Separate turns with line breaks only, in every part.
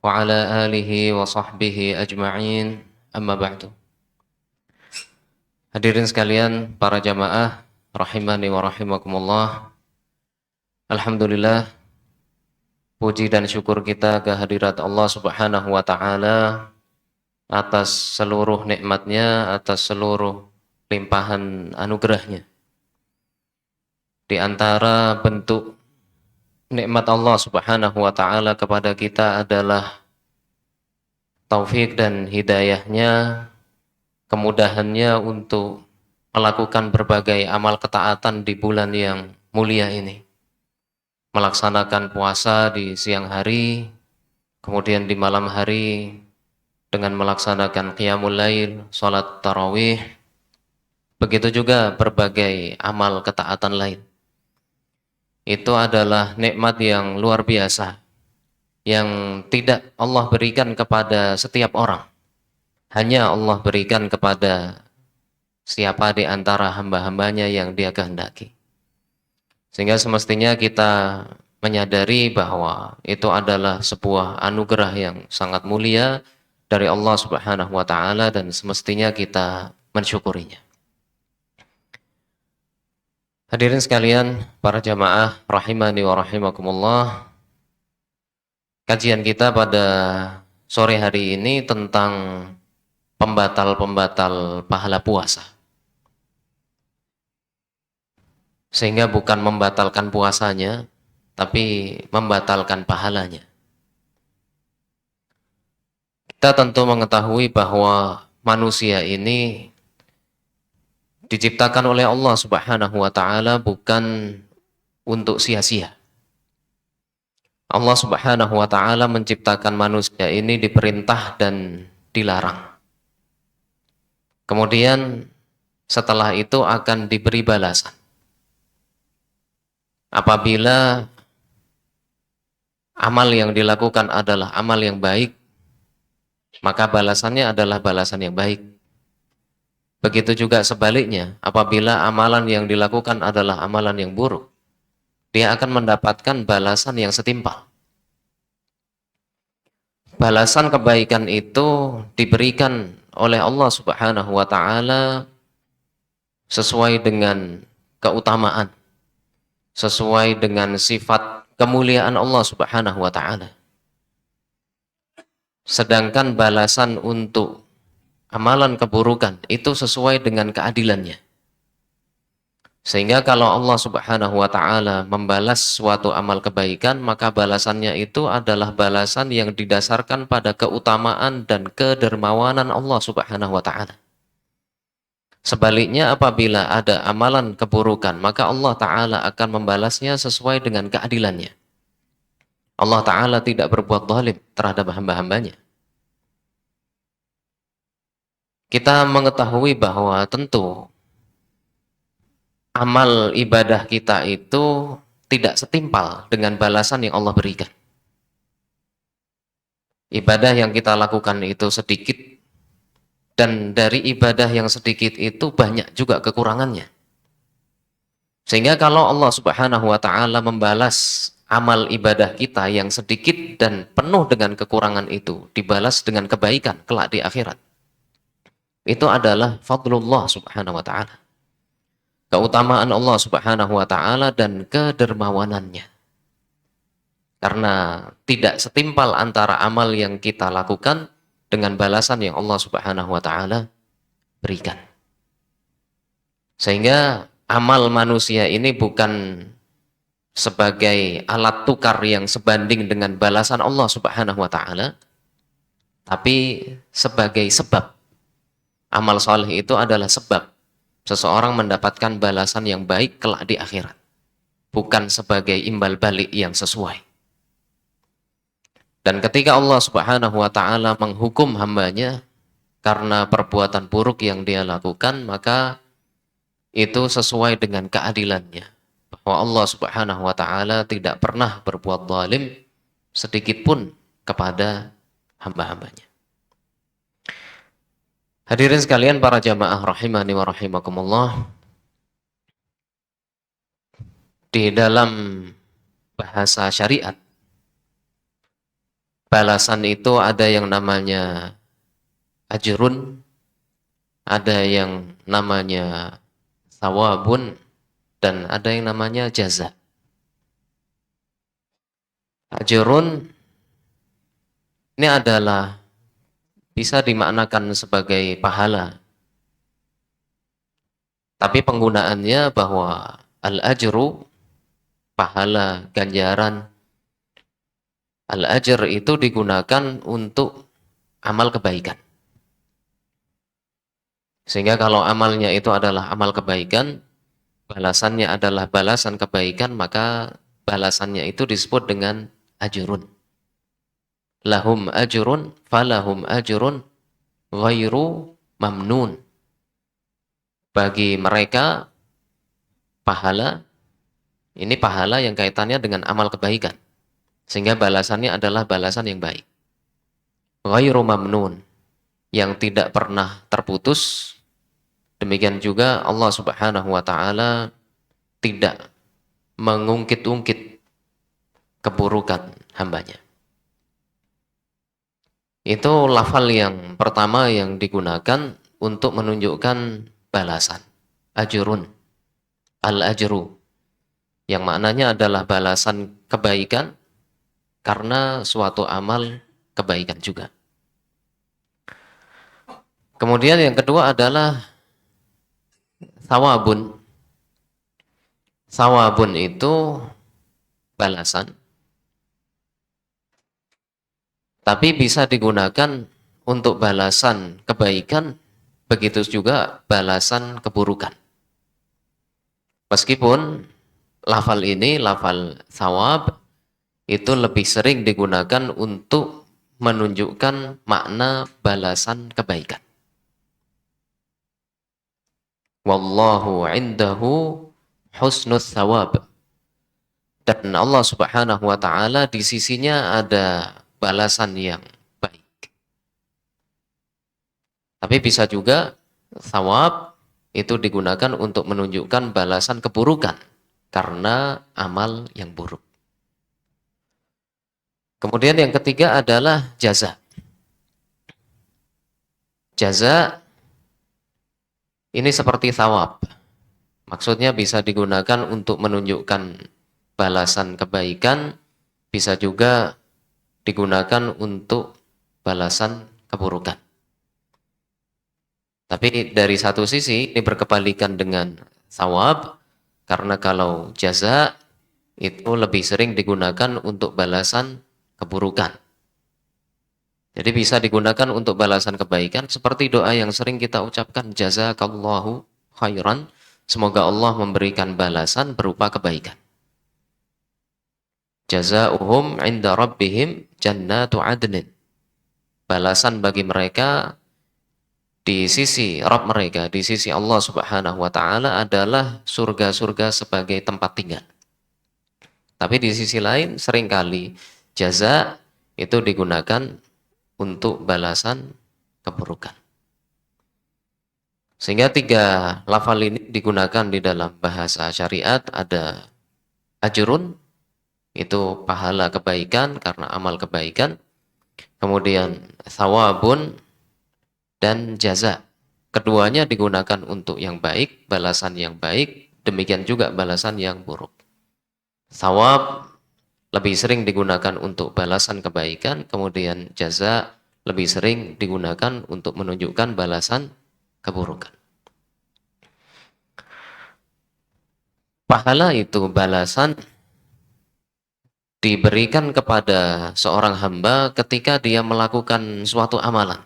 wa ala alihi wa sahbihi ajma'in, amma ba'du. Hadirin sekalian, para jamaah rahimani wa rahimakumullah. Alhamdulillah, puji dan syukur kita kehadirat Allah Subhanahu wa taala atas seluruh nikmatnya, atas seluruh limpahan anugerahnya. Di antara bentuk nikmat Allah Subhanahu wa taala kepada kita adalah taufik dan hidayahnya, kemudahannya untuk melakukan berbagai amal ketaatan di bulan yang mulia ini. Melaksanakan puasa di siang hari, kemudian di malam hari dengan melaksanakan qiyamul lail, salat tarawih, begitu juga berbagai amal ketaatan lain. Itu adalah nikmat yang luar biasa, yang tidak Allah berikan kepada setiap orang. Hanya Allah berikan kepada siapa di antara hamba-hambanya yang Dia kehendaki. Sehingga semestinya kita menyadari bahwa itu adalah sebuah anugerah yang sangat mulia dari Allah Subhanahu wa taala dan semestinya kita mensyukurinya. Hadirin sekalian, para jamaah rahimani wa rahimakumullah. Kajian kita pada sore hari ini tentang pembatal-pembatal pahala puasa. Sehingga bukan membatalkan puasanya, tapi membatalkan pahalanya. Kita tentu mengetahui bahwa manusia ini diciptakan oleh Allah Subhanahu wa taala bukan untuk sia-sia. Allah Subhanahu wa taala menciptakan manusia ini diperintah dan dilarang. Kemudian setelah itu akan diberi balasan. Apabila amal yang dilakukan adalah amal yang baik, maka balasannya adalah balasan yang baik. Begitu juga sebaliknya, apabila amalan yang dilakukan adalah amalan yang buruk, dia akan mendapatkan balasan yang setimpal. Balasan kebaikan itu diberikan oleh Allah Subhanahu wa taala sesuai dengan keutamaan, sesuai dengan sifat kemuliaan Allah Subhanahu wa taala. Sedangkan balasan untuk amalan keburukan itu sesuai dengan keadilannya. Sehingga kalau Allah Subhanahu wa taala membalas suatu amal kebaikan, maka balasannya itu adalah balasan yang didasarkan pada keutamaan dan kedermawanan Allah Subhanahu wa taala. Sebaliknya apabila ada amalan keburukan, maka Allah taala akan membalasnya sesuai dengan keadilannya. Allah taala tidak berbuat zalim terhadap hamba-hambanya. Kita mengetahui bahwa tentu amal ibadah kita itu tidak setimpal dengan balasan yang Allah berikan. Ibadah yang kita lakukan itu sedikit, dan dari ibadah yang sedikit itu banyak juga kekurangannya. Sehingga kalau Allah Subhanahu wa taala membalas amal ibadah kita yang sedikit dan penuh dengan kekurangan itu dibalas dengan kebaikan kelak di akhirat, itu adalah fadlullah Subhanahu wa taala, keutamaan Allah Subhanahu wa taala dan kedermawanannya. Karena tidak setimpal antara amal yang kita lakukan dengan balasan yang Allah Subhanahu wa taala berikan. Sehingga amal manusia ini bukan sebagai alat tukar yang sebanding dengan balasan Allah Subhanahu wa taala, tapi sebagai sebab. Amal soleh itu adalah sebab seseorang mendapatkan balasan yang baik kelak di akhirat, bukan sebagai imbal balik yang sesuai. Dan ketika Allah Subhanahu wa taala menghukum hambanya karena perbuatan buruk yang dia lakukan, maka itu sesuai dengan keadilannya, bahwa Allah Subhanahu wa taala tidak pernah berbuat zalim sedikit pun kepada hamba-hambanya. Hadirin sekalian, para jamaah rahimani wa rahimakumullah, di dalam bahasa syariat balasan itu ada yang namanya ajrun, ada yang namanya sawabun, dan ada yang namanya jaza. Ajrun ini adalah bisa dimaknakan sebagai pahala, tapi penggunaannya bahwa al-ajru, pahala, ganjaran, al-ajr itu digunakan untuk amal kebaikan. Sehingga kalau amalnya itu adalah amal kebaikan, balasannya adalah balasan kebaikan, maka balasannya itu disebut dengan ajrun. Lahum ajrun, falahum ajrun, ghairu mamnun. Bagi mereka pahala, ini pahala yang kaitannya dengan amal kebaikan, sehingga balasannya adalah balasan yang baik. Ghairu mamnun, yang tidak pernah terputus. Demikian juga Allah Subhanahu wa taala tidak mengungkit-ungkit keburukan hambanya. Itu lafal yang pertama yang digunakan untuk menunjukkan balasan. Ajrun, al-ajru, yang maknanya adalah balasan kebaikan karena suatu amal kebaikan juga. Kemudian yang kedua adalah sawabun. Sawabun itu balasan, tapi bisa digunakan untuk balasan kebaikan, begitu juga balasan keburukan. Meskipun lafal ini, lafal sawab, itu lebih sering digunakan untuk menunjukkan makna balasan kebaikan. Wallahu indahu husnus sawab. Dan Allah Subhanahu wa taala di sisinya ada balasan yang baik. Tapi bisa juga sawab itu digunakan untuk menunjukkan balasan keburukan karena amal yang buruk. Kemudian yang ketiga adalah jaza. Jaza ini seperti thawab. Maksudnya bisa digunakan untuk menunjukkan balasan kebaikan, bisa juga digunakan untuk balasan keburukan. Tapi dari satu sisi ini berkebalikan dengan thawab, karena kalau jaza itu lebih sering digunakan untuk balasan keburukan. Jadi bisa digunakan untuk balasan kebaikan seperti doa yang sering kita ucapkan, jazakallahu khairan, semoga Allah memberikan balasan berupa kebaikan. Jazauhum 'inda rabbihim jannatu 'adnin. Balasan bagi mereka di sisi Rabb mereka, di sisi Allah Subhanahu wa taala adalah surga-surga sebagai tempat tinggal. Tapi di sisi lain seringkali jaza itu digunakan untuk balasan keburukan. Sehingga tiga lafal ini digunakan di dalam bahasa syariat. Ada ajrun, itu pahala kebaikan karena amal kebaikan. Kemudian thawabun dan jaza. Keduanya digunakan untuk yang baik, balasan yang baik. Demikian juga balasan yang buruk. Thawab lebih sering digunakan untuk balasan kebaikan, kemudian jaza lebih sering digunakan untuk menunjukkan balasan keburukan. Pahala itu balasan diberikan kepada seorang hamba ketika dia melakukan suatu amalan.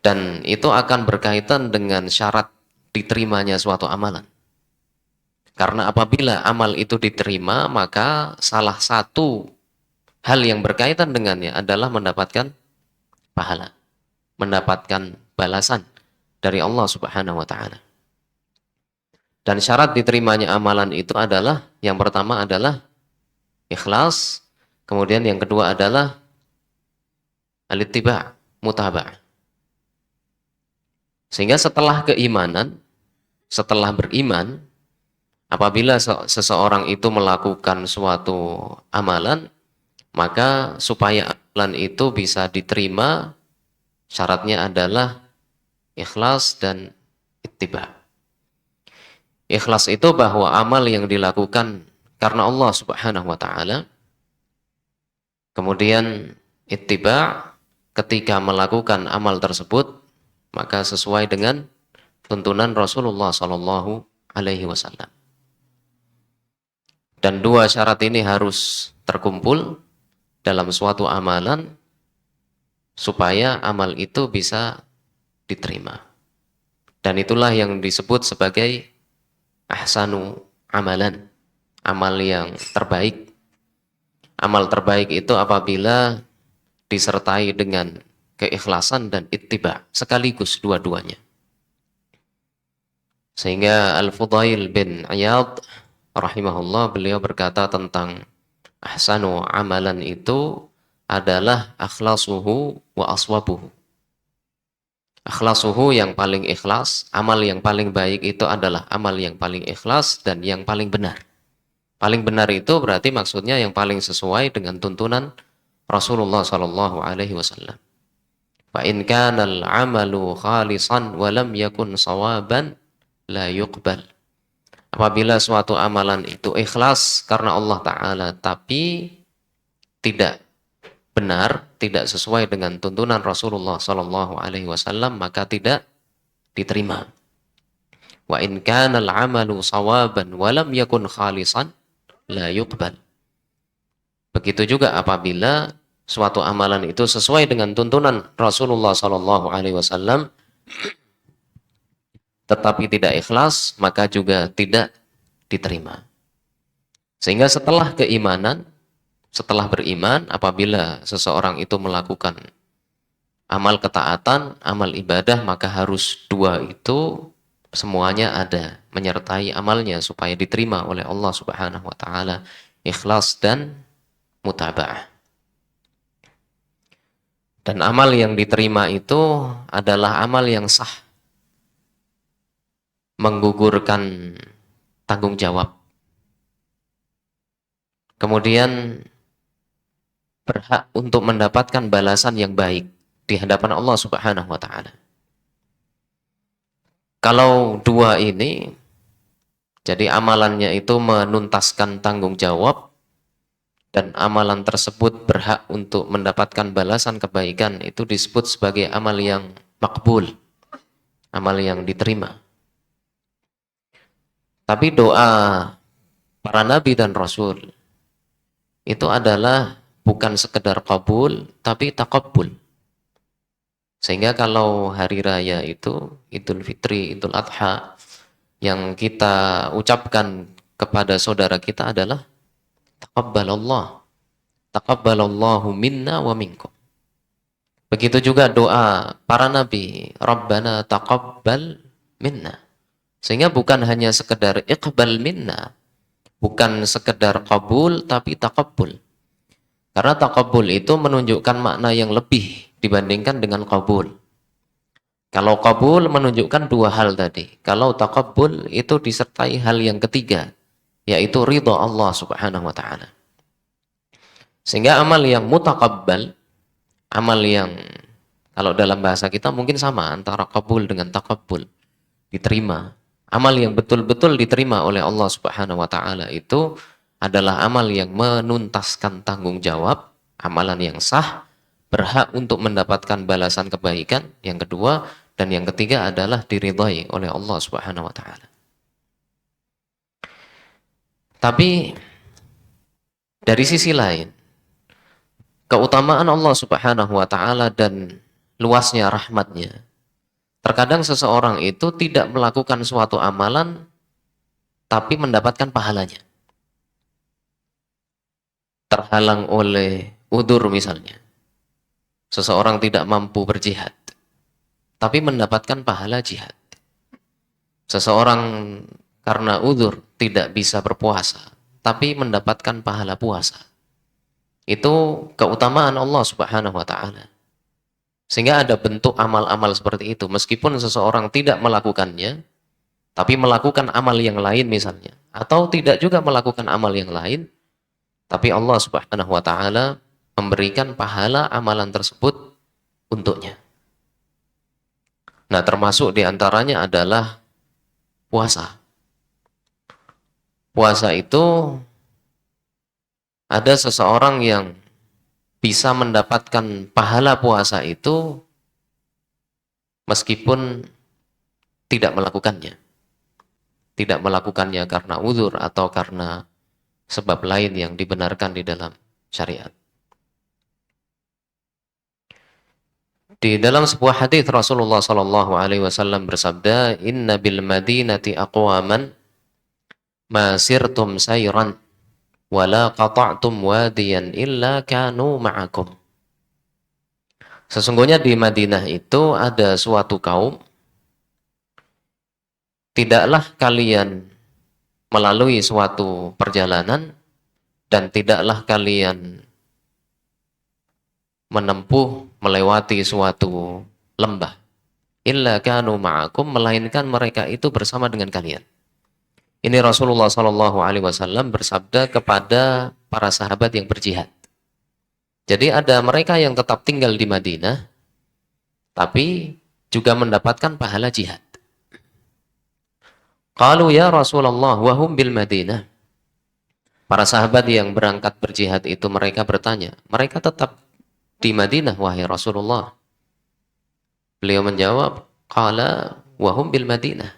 Dan itu akan berkaitan dengan syarat diterimanya suatu amalan. Karena apabila amal itu diterima, maka salah satu hal yang berkaitan dengannya adalah mendapatkan pahala, mendapatkan balasan dari Allah Subhanahu wa taala. Dan syarat diterimanya amalan itu adalah, yang pertama adalah ikhlas, kemudian yang kedua adalah al-ittiba', mutaba'ah. Sehingga setelah keimanan, setelah beriman, Apabila seseorang itu melakukan suatu amalan, maka supaya amalan itu bisa diterima, syaratnya adalah ikhlas dan ittiba. Ikhlas itu bahwa amal yang dilakukan karena Allah Subhanahu wa taala. Kemudian ittiba, ketika melakukan amal tersebut maka sesuai dengan tuntunan Rasulullah sallallahu alaihi wasallam. Dan dua syarat ini harus terkumpul dalam suatu amalan supaya amal itu bisa diterima. Dan itulah yang disebut sebagai ahsanu amalan, amal yang terbaik. Amal terbaik itu apabila disertai dengan keikhlasan dan ittiba, sekaligus dua-duanya. Sehingga Al-Fudail bin Iyad rahimahullah, beliau berkata tentang ahsanu amalan itu adalah akhlasuhu wa aswabuhu. Akhlasuhu yang paling ikhlas, amal yang paling baik itu adalah amal yang paling ikhlas dan yang paling benar. Paling benar itu berarti maksudnya yang paling sesuai dengan tuntunan Rasulullah sallallahu alaihi wasallam. Fa in kana al-amalu khalisan wa lam yakun sawaban la yuqbal. Apabila suatu amalan itu ikhlas karena Allah taala tapi tidak benar, tidak sesuai dengan tuntunan Rasulullah sallallahu alaihi wasallam, maka tidak diterima. Wa in kana al-amalu sawaban wa lam yakun khalisan la yuqbal. Begitu juga apabila suatu amalan itu sesuai dengan tuntunan Rasulullah sallallahu alaihi wasallam tetapi tidak ikhlas, maka juga tidak diterima. Sehingga setelah keimanan, setelah beriman, apabila seseorang itu melakukan amal ketaatan, amal ibadah, maka harus dua itu semuanya ada, menyertai amalnya supaya diterima oleh Allah Subhanahu wa taala, ikhlas dan mutaba'ah. Dan amal yang diterima itu adalah amal yang sah, menggugurkan tanggung jawab. Kemudian berhak untuk mendapatkan balasan yang baik di hadapan Allah Subhanahu wa taala. Kalau dua ini, jadi amalannya itu menuntaskan tanggung jawab dan amalan tersebut berhak untuk mendapatkan balasan kebaikan, itu disebut sebagai amal yang makbul, amal yang diterima. Tapi doa para nabi dan rasul itu adalah bukan sekedar kabul, tapi taqabbul. Sehingga kalau hari raya itu, Idul Fitri, Idul Adha, yang kita ucapkan kepada saudara kita adalah taqabbalallah, taqabbalallahu minna wa minkum. Begitu juga doa para nabi, Rabbana taqabbal minna. Sehingga bukan hanya sekedar iqbal minna, bukan sekedar kabul, tapi taqabbul. Karena taqabbul itu menunjukkan makna yang lebih dibandingkan dengan kabul. Kalau kabul menunjukkan dua hal tadi. Kalau taqabbul itu disertai hal yang ketiga, yaitu ridha Allah Subhanahu wa taala. Sehingga amal yang mutaqabbal, amal yang kalau dalam bahasa kita mungkin sama antara kabul dengan taqabbul, diterima. Amal yang betul-betul diterima oleh Allah Subhanahu wa taala itu adalah amal yang menuntaskan tanggung jawab, amalan yang sah, berhak untuk mendapatkan balasan kebaikan, yang kedua, dan yang ketiga adalah diridhai oleh Allah Subhanahu wa taala. Tapi dari sisi lain, keutamaan Allah Subhanahu wa taala dan luasnya rahmatnya, terkadang seseorang itu tidak melakukan suatu amalan tapi mendapatkan pahalanya. Terhalang oleh udzur misalnya. Seseorang tidak mampu berjihad tapi mendapatkan pahala jihad. Seseorang karena udzur tidak bisa berpuasa tapi mendapatkan pahala puasa. Itu keutamaan Allah Subhanahu wa taala. Sehingga ada bentuk amal-amal seperti itu, meskipun seseorang tidak melakukannya, tapi melakukan amal yang lain misalnya, atau tidak juga melakukan amal yang lain, tapi Allah Subhanahu wa taala memberikan pahala amalan tersebut untuknya. Nah, termasuk diantaranya adalah puasa. Puasa itu ada seseorang yang bisa mendapatkan pahala puasa itu meskipun tidak melakukannya. Tidak melakukannya karena uzur atau karena sebab lain yang dibenarkan di dalam syariat. Di dalam sebuah hadis Rasulullah sallallahu alaihi wasallam bersabda, "Inna bil madinati aqwaman ma sirtum sayran wa la qata'tum wadiyan illa kanu ma'akum." Sesungguhnya di Madinah itu ada suatu kaum, tidaklah kalian melalui suatu perjalanan dan tidaklah kalian menempuh melewati suatu lembah illa kanu ma'akum, melainkan mereka itu bersama dengan kalian. Ini Rasulullah Shallallahu alaihi wasallam bersabda kepada para sahabat yang berjihad. Jadi ada mereka yang tetap tinggal di Madinah tapi juga mendapatkan pahala jihad. Qalu ya Rasulullah wa hum bil Madinah. Para sahabat yang berangkat berjihad itu mereka bertanya, mereka tetap di Madinah wahai Rasulullah. Beliau menjawab, qala wa hum bil Madinah.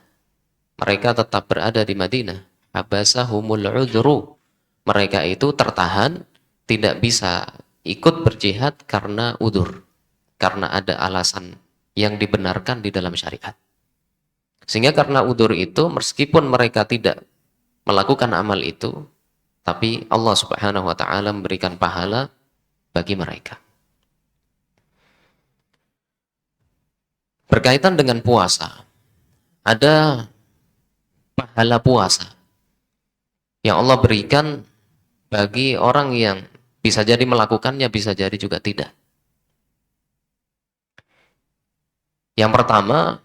Mereka tetap berada di Madinah. Habasahumul udhru. Mereka itu tertahan, tidak bisa ikut berjihad karena udzur, karena ada alasan yang dibenarkan di dalam syariat. Sehingga karena udzur itu, meskipun mereka tidak melakukan amal itu, tapi Allah Subhanahu wa taala memberikan pahala bagi mereka. Berkaitan dengan puasa, ada pahala puasa yang Allah berikan bagi orang yang bisa jadi melakukannya, bisa jadi juga tidak. Yang pertama,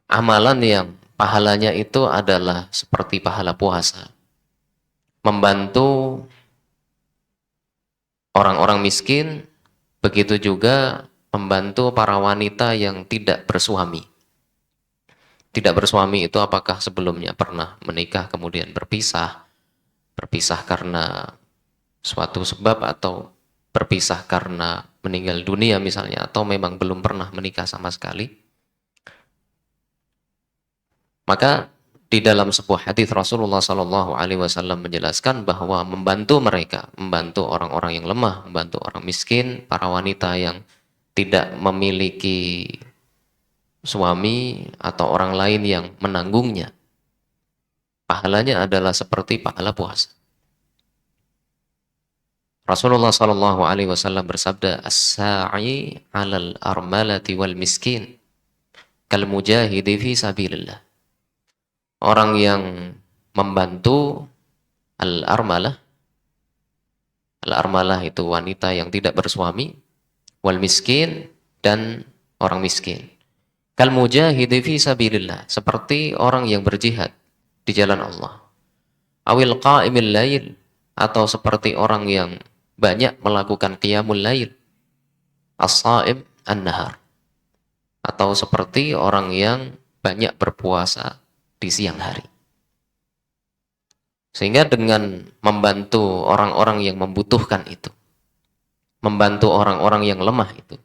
amalan yang pahalanya itu adalah seperti pahala puasa. Membantu orang-orang miskin, begitu juga membantu para wanita yang tidak bersuami. Tidak bersuami itu apakah sebelumnya pernah menikah kemudian berpisah? Berpisah karena suatu sebab atau berpisah karena meninggal dunia misalnya, atau memang belum pernah menikah sama sekali. Maka di dalam sebuah hadis Rasulullah Shallallahu alaihi wasallam menjelaskan bahwa membantu mereka, membantu orang-orang yang lemah, membantu orang miskin, para wanita yang tidak memiliki suami atau orang lain yang menanggungnya, pahalanya adalah seperti pahala puasa. Rasulullah Shallallahu alaihi wasallam bersabda, "As-sa'i 'alal armalati wal miskin kal mujahidi fi sabilillah." Orang yang membantu al-armalah itu wanita yang tidak bersuami, wal miskin, dan orang miskin. Kal mujahidi fi sabilillah, seperti orang yang berjihad di jalan Allah. Awil qa'imil lail, atau seperti orang yang banyak melakukan qiyamul lail. As-sha'im an-nahar, atau seperti orang yang banyak berpuasa di siang hari. Sehingga dengan membantu orang-orang yang membutuhkan itu, membantu orang-orang yang lemah itu,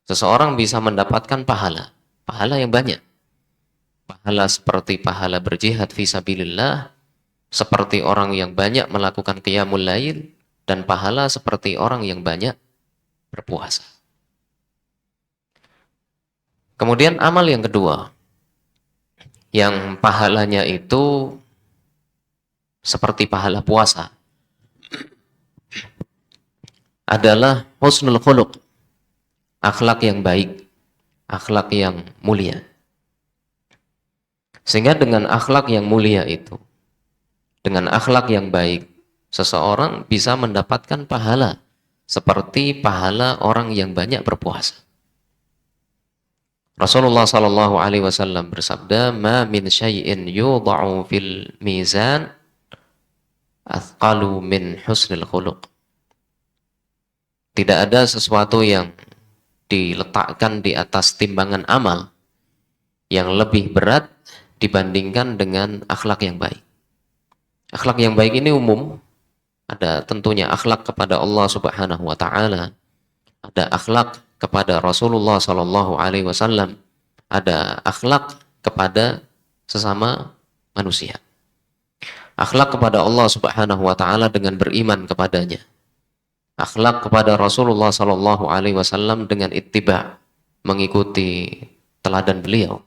seseorang bisa mendapatkan pahala yang banyak. Pahala seperti pahala berjihad fisabilillah, seperti orang yang banyak melakukan qiyamul lail, dan pahala seperti orang yang banyak berpuasa. Kemudian amal yang kedua, yang pahalanya itu seperti pahala puasa, adalah husnul khuluq, akhlak yang baik, akhlak yang mulia. Sehingga dengan akhlak yang mulia itu, dengan akhlak yang baik, seseorang bisa mendapatkan pahala seperti pahala orang yang banyak berpuasa. Rasulullah sallallahu alaihi wasallam bersabda, "Ma min syai'in yudha'u fil mizan athqalu min husnil khuluq." Tidak ada sesuatu yang diletakkan di atas timbangan amal yang lebih berat dibandingkan dengan akhlak yang baik. Akhlak yang baik ini umum, ada tentunya akhlak kepada Allah Subhanahu wa taala, ada akhlak kepada Rasulullah sallallahu alaihi wasallam, ada akhlak kepada sesama manusia. Akhlak kepada Allah Subhanahu wa taala dengan beriman kepadanya. Akhlak kepada Rasulullah sallallahu alaihi wasallam dengan ittiba, mengikuti teladan beliau.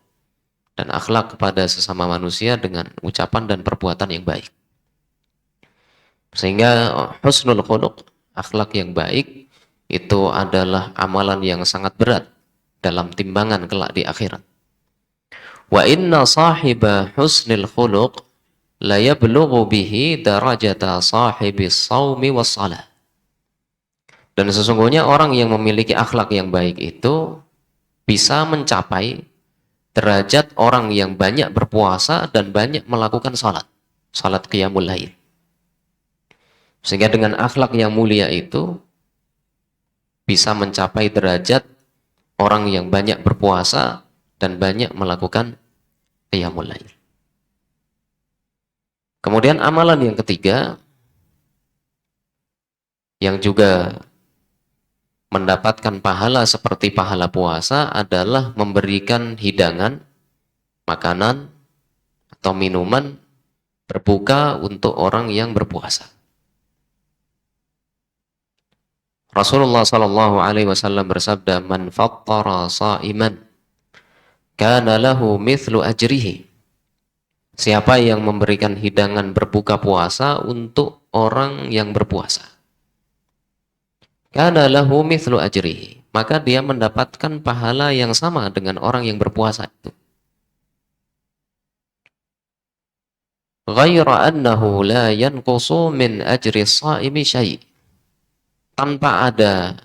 Dan akhlak kepada sesama manusia dengan ucapan dan perbuatan yang baik. Sehingga husnul khuluq, akhlak yang baik, itu adalah amalan yang sangat berat dalam timbangan kelak di akhirat. Wa inna sahiba husnil khuluq la yablughu bihi darajata sahibis shaumi was shalah. Dan sesungguhnya orang yang memiliki akhlak yang baik itu bisa mencapai derajat orang yang banyak berpuasa dan banyak melakukan salat qiyamul lail. Sehingga dengan akhlak yang mulia itu bisa mencapai derajat orang yang banyak berpuasa dan banyak melakukan qiyamul lail. Kemudian amalan yang ketiga yang juga mendapatkan pahala seperti pahala puasa adalah memberikan hidangan, makanan atau minuman berbuka untuk orang yang berpuasa. Rasulullah sallallahu alaihi wasallam bersabda, "Man fattara sha'iman kana lahu mithlu ajrihi." Siapa yang memberikan hidangan berbuka puasa untuk orang yang berpuasa, kana lahu mithlu ajrihi, maka dia mendapatkan pahala yang sama dengan orang yang berpuasa itu. Ghaira annahu la yanqusu min ajri shaimi syai'. Tanpa ada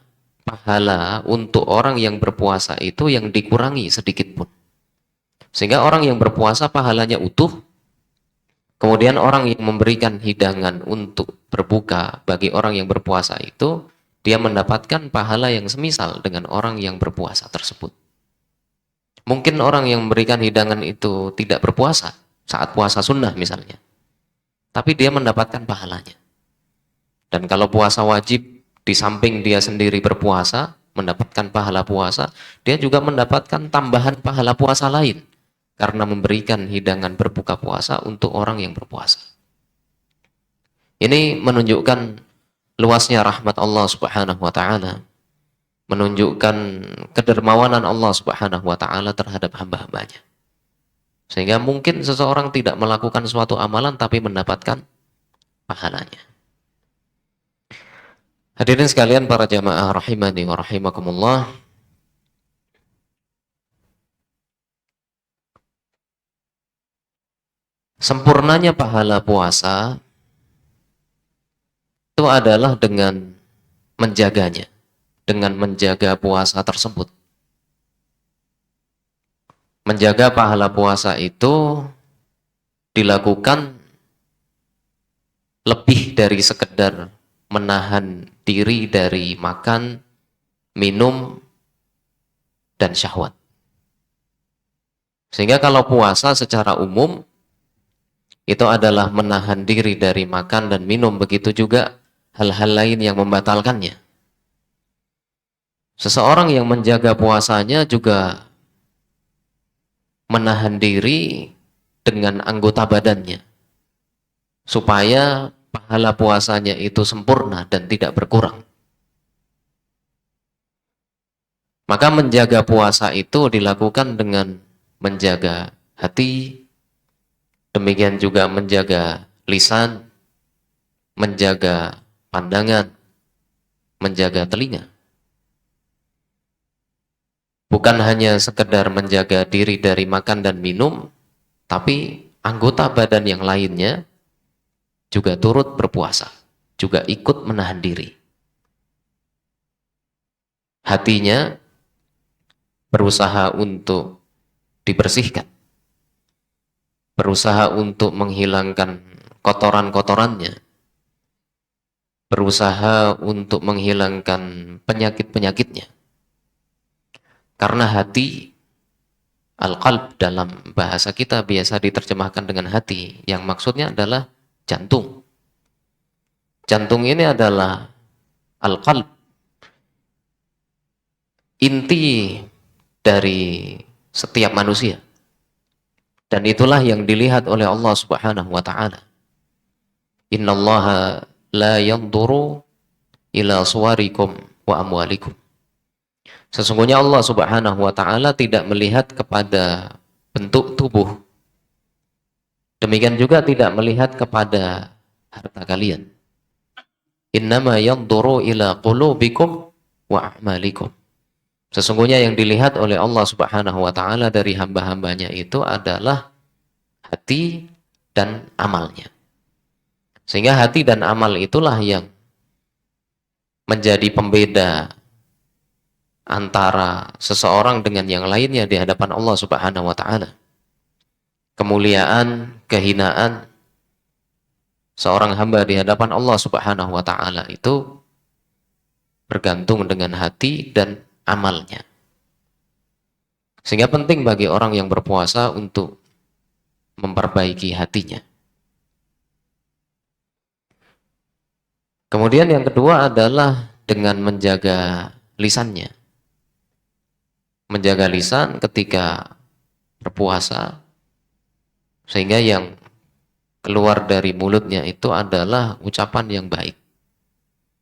pahala untuk orang yang berpuasa itu yang dikurangi sedikit pun. Sehingga orang yang berpuasa pahalanya utuh, kemudian orang yang memberikan hidangan untuk berbuka bagi orang yang berpuasa itu, dia mendapatkan pahala yang semisal dengan orang yang berpuasa tersebut. Mungkin orang yang memberikan hidangan itu tidak berpuasa saat puasa sunnah misalnya, tapi dia mendapatkan pahalanya. Dan kalau puasa wajib, di samping dia sendiri berpuasa, mendapatkan pahala puasa, dia juga mendapatkan tambahan pahala puasa lain karena memberikan hidangan berbuka puasa untuk orang yang berpuasa. Ini menunjukkan luasnya rahmat Allah Subhanahu wa taala, menunjukkan kedermawanan Allah Subhanahu wa taala terhadap hamba-hambanya. Sehingga mungkin seseorang tidak melakukan suatu amalan tapi mendapatkan pahalanya. Hadirin sekalian para jamaah rahimani wa rahimakumullah. Sempurnanya pahala puasa itu adalah dengan menjaganya, dengan menjaga puasa tersebut. Menjaga pahala puasa itu dilakukan lebih dari sekedar menahan diri dari makan, minum, dan syahwat. Sehingga kalau puasa secara umum itu adalah menahan diri dari makan dan minum, begitu juga hal-hal lain yang membatalkannya. Seseorang yang menjaga puasanya juga menahan diri dengan anggota badannya, supaya pahala puasanya itu sempurna dan tidak berkurang. Maka menjaga puasa itu dilakukan dengan menjaga hati, demikian juga menjaga lisan, menjaga pandangan, menjaga telinga. Bukan hanya sekedar menjaga diri dari makan dan minum, tapi anggota badan yang lainnya juga turut berpuasa, juga ikut menahan diri. Hatinya berusaha untuk dibersihkan, berusaha untuk menghilangkan kotoran-kotorannya, berusaha untuk menghilangkan penyakit-penyakitnya. Karena hati, al-qalb dalam bahasa kita biasa diterjemahkan dengan hati, yang maksudnya adalah jantung. Jantung ini adalah al-qalb, inti dari setiap manusia. Dan itulah yang dilihat oleh Allah Subhanahu wa taala. Innallaha la yanzuru ila suwarikum wa amwalikum. Sesungguhnya Allah Subhanahu wa taala tidak melihat kepada bentuk tubuh. Demikian juga tidak melihat kepada harta kalian. Innama yanzuru ila qulubikum wa a'malikum. Sesungguhnya yang dilihat oleh Allah Subhanahu wa taala dari hamba-hambanya itu adalah hati dan amalnya. Sehingga hati dan amal itulah yang menjadi pembeda antara seseorang dengan yang lainnya di hadapan Allah Subhanahu wa taala. Kemuliaan, kehinaan seorang hamba di hadapan Allah Subhanahu wa taala itu bergantung dengan hati dan amalnya. Sehingga penting bagi orang yang berpuasa untuk memperbaiki hatinya. Kemudian yang kedua adalah dengan menjaga lisannya. Menjaga lisan ketika berpuasa, sehingga yang keluar dari mulutnya itu adalah ucapan yang baik.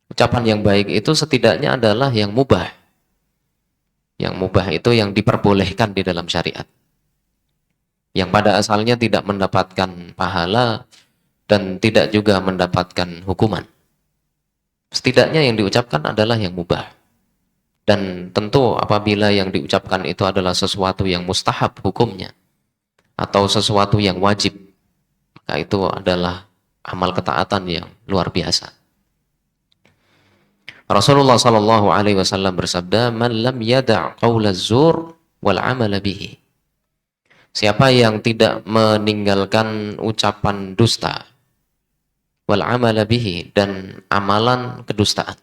Ucapan yang baik itu setidaknya adalah yang mubah. Yang mubah itu yang diperbolehkan di dalam syariat. Yang pada asalnya tidak mendapatkan pahala dan tidak juga mendapatkan hukuman. Setidaknya yang diucapkan adalah yang mubah. Dan tentu apabila yang diucapkan itu adalah sesuatu yang mustahab hukumnya, atau sesuatu yang wajib, maka itu adalah amal ketaatan yang luar biasa. Rasulullah sallallahu alaihi wasallam bersabda, "Man lam yada' qaulaz zur wal 'amala bihi." Siapa yang tidak meninggalkan ucapan dusta, wal 'amala bihi, dan amalan kedustaan,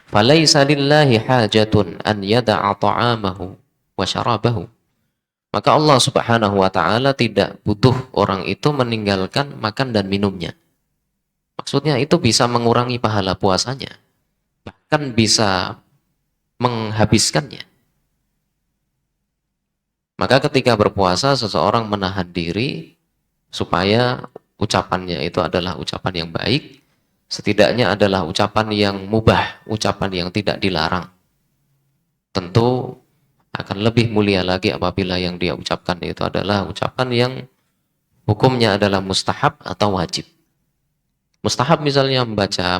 falaisa lillahi hajatun an yada'a ta'amahu wa syarabahu. Maka Allah Subhanahu wa taala tidak butuh orang itu meninggalkan makan dan minumnya. Maksudnya itu bisa mengurangi pahala puasanya, bahkan bisa menghabiskannya. Maka ketika berpuasa seseorang menahan diri supaya ucapannya itu adalah ucapan yang baik, setidaknya adalah ucapan yang mubah, ucapan yang tidak dilarang. Tentu akan lebih mulia lagi apabila yang dia ucapkan itu adalah ucapan yang hukumnya adalah mustahab atau wajib. Mustahab misalnya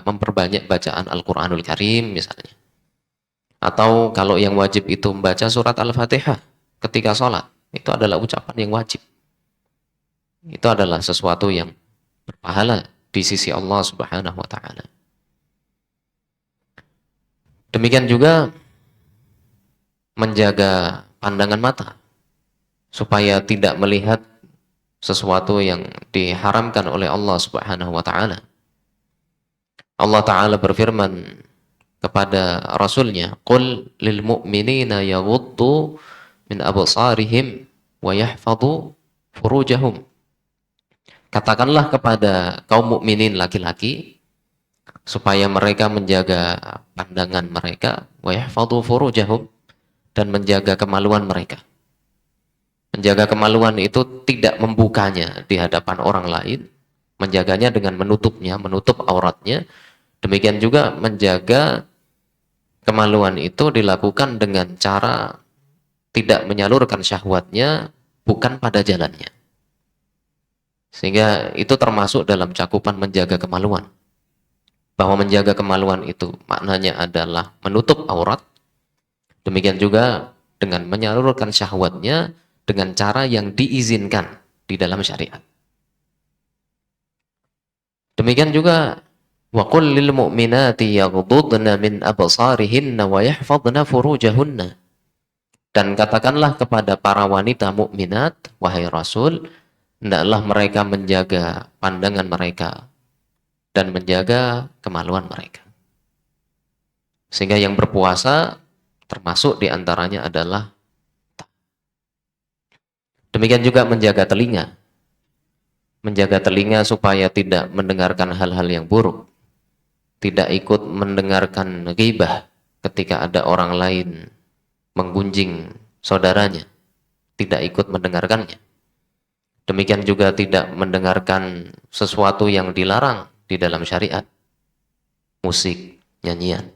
memperbanyak bacaan Al-Quranul Karim misalnya. Atau kalau yang wajib itu membaca surat Al-Fatihah ketika sholat. Itu adalah ucapan yang wajib. Itu adalah sesuatu yang berpahala di sisi Allah Subhanahu wa ta'ala. Demikian juga menjaga pandangan mata supaya tidak melihat sesuatu yang diharamkan oleh Allah Subhanahu wa ta'ala. Allah Ta'ala berfirman kepada Rasulnya, "Qul lil mu'minina yaghuddu min absarihim wa yahfadhu furujahum." Katakanlah kepada kaum mukminin laki-laki supaya mereka menjaga pandangan mereka, wa yahfadhu furujahum, dan menjaga kemaluan mereka. Menjaga kemaluan itu tidak membukanya di hadapan orang lain, menjaganya dengan menutupnya, menutup auratnya. Demikian juga menjaga kemaluan itu dilakukan dengan cara tidak menyalurkan syahwatnya, bukan pada jalannya. Sehingga itu termasuk dalam cakupan menjaga kemaluan. Bahwa menjaga kemaluan itu maknanya adalah menutup aurat. Demikian juga dengan menyalurkan syahwatnya dengan cara yang diizinkan di dalam syariat. Demikian juga wa qul lil mu'minati yaghuddna min absarihinna wa yahfazna furujahunna. Dan katakanlah kepada para wanita mukminat, wahai Rasul, hendaklah mereka menjaga pandangan mereka dan menjaga kemaluan mereka. Sehingga yang berpuasa termasuk diantaranya adalah demikian juga menjaga telinga. Menjaga telinga supaya tidak mendengarkan hal-hal yang buruk. Tidak ikut mendengarkan ghibah ketika ada orang lain menggunjing saudaranya. Tidak ikut mendengarkannya. Demikian juga tidak mendengarkan sesuatu yang dilarang di dalam syariat. Musik, nyanyian.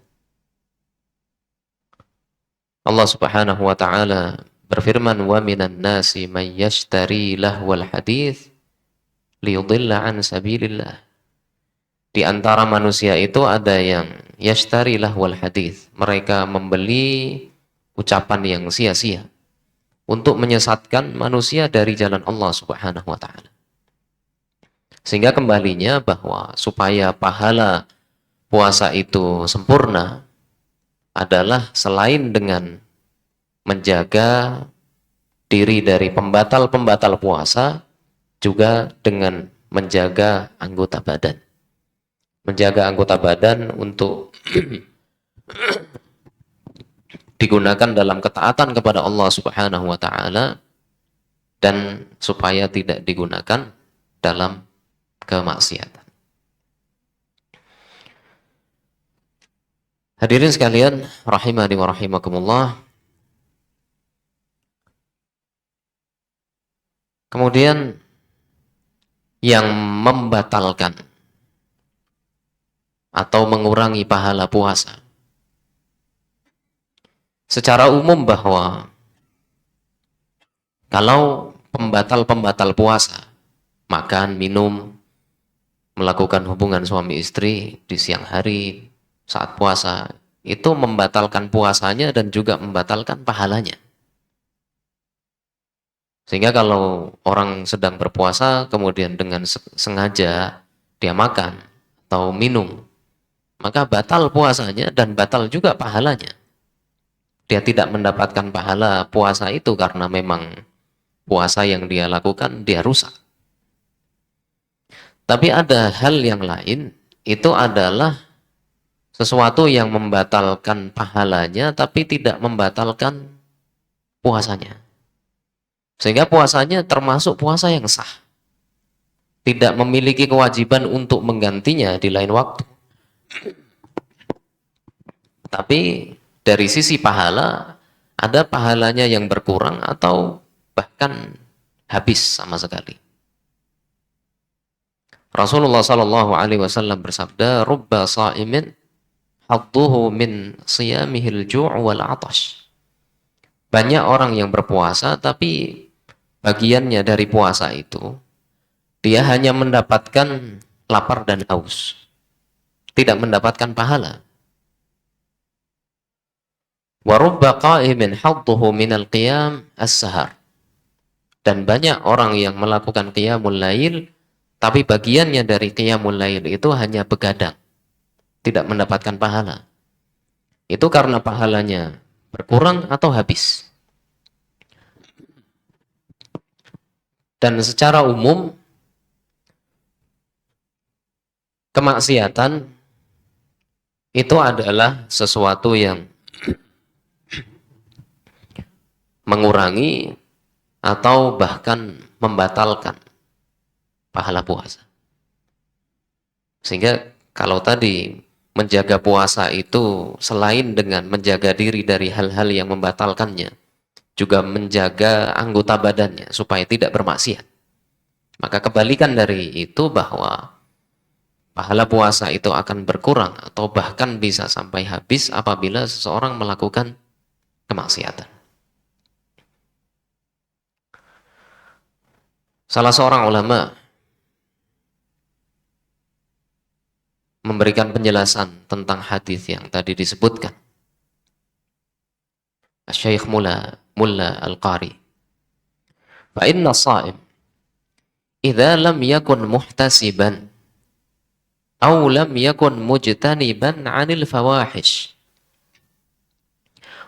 Allah Subhanahu wa taala berfirman, "Wa minan nasi may yashtari lahwal hadits liyudilla an sabilillah." Di antara manusia itu ada yang yashtari lahwal hadits, mereka membeli ucapan yang sia-sia untuk menyesatkan manusia dari jalan Allah Subhanahu wa taala. Sehingga kembalinya bahwa supaya pahala puasa itu sempurna adalah selain dengan menjaga diri dari pembatal-pembatal puasa, juga dengan menjaga anggota badan. Menjaga anggota badan untuk digunakan dalam ketaatan kepada Allah Subhanahu wa taala dan supaya tidak digunakan dalam kemaksiatan. Hadirin sekalian, rahimani wa rahimakumullah. Kemudian yang membatalkan atau mengurangi pahala puasa secara umum bahwa kalau pembatal-pembatal puasa, makan, minum, melakukan hubungan suami istri di siang hari saat puasa, itu membatalkan puasanya dan juga membatalkan pahalanya. Sehingga kalau orang sedang berpuasa kemudian dengan sengaja dia makan atau minum, maka batal puasanya dan batal juga pahalanya. Dia tidak mendapatkan pahala puasa itu karena memang puasa yang dia lakukan dia rusak. Tapi ada hal yang lain, itu adalah sesuatu yang membatalkan pahalanya tapi tidak membatalkan puasanya. Sehingga puasanya termasuk puasa yang sah. Tidak memiliki kewajiban untuk menggantinya di lain waktu. Tapi dari sisi pahala, ada pahalanya yang berkurang atau bahkan habis sama sekali. Rasulullah Shallallahu Alaihi Wasallam bersabda, "Rubba sa'imin hadduhu min siyamihil ju' wal 'atash." Banyak orang yang berpuasa, tapi bagiannya dari puasa itu, dia hanya mendapatkan lapar dan haus. Tidak mendapatkan pahala. Wa rubba qa'imin hadduhu minal qiyam as-sahar. Dan banyak orang yang melakukan qiyamul lail, tapi bagiannya dari qiyamul lail itu hanya begadang. Tidak mendapatkan pahala. Itu karena pahalanya berkurang atau habis. Dan secara umum, kemaksiatan itu adalah sesuatu yang mengurangi atau bahkan membatalkan pahala puasa. Sehingga kalau tadi menjaga puasa itu selain dengan menjaga diri dari hal-hal yang membatalkannya, juga menjaga anggota badannya supaya tidak bermaksiat. Maka kebalikan dari itu bahwa pahala puasa itu akan berkurang atau bahkan bisa sampai habis apabila seseorang melakukan kemaksiatan. Salah seorang ulama memberikan penjelasan tentang hadis yang tadi disebutkan. Syekh Mulla Al-Qari. Fa inna shaim idza lam yakun muhtasiban aw lam yakun mujtaniban 'anil fawahish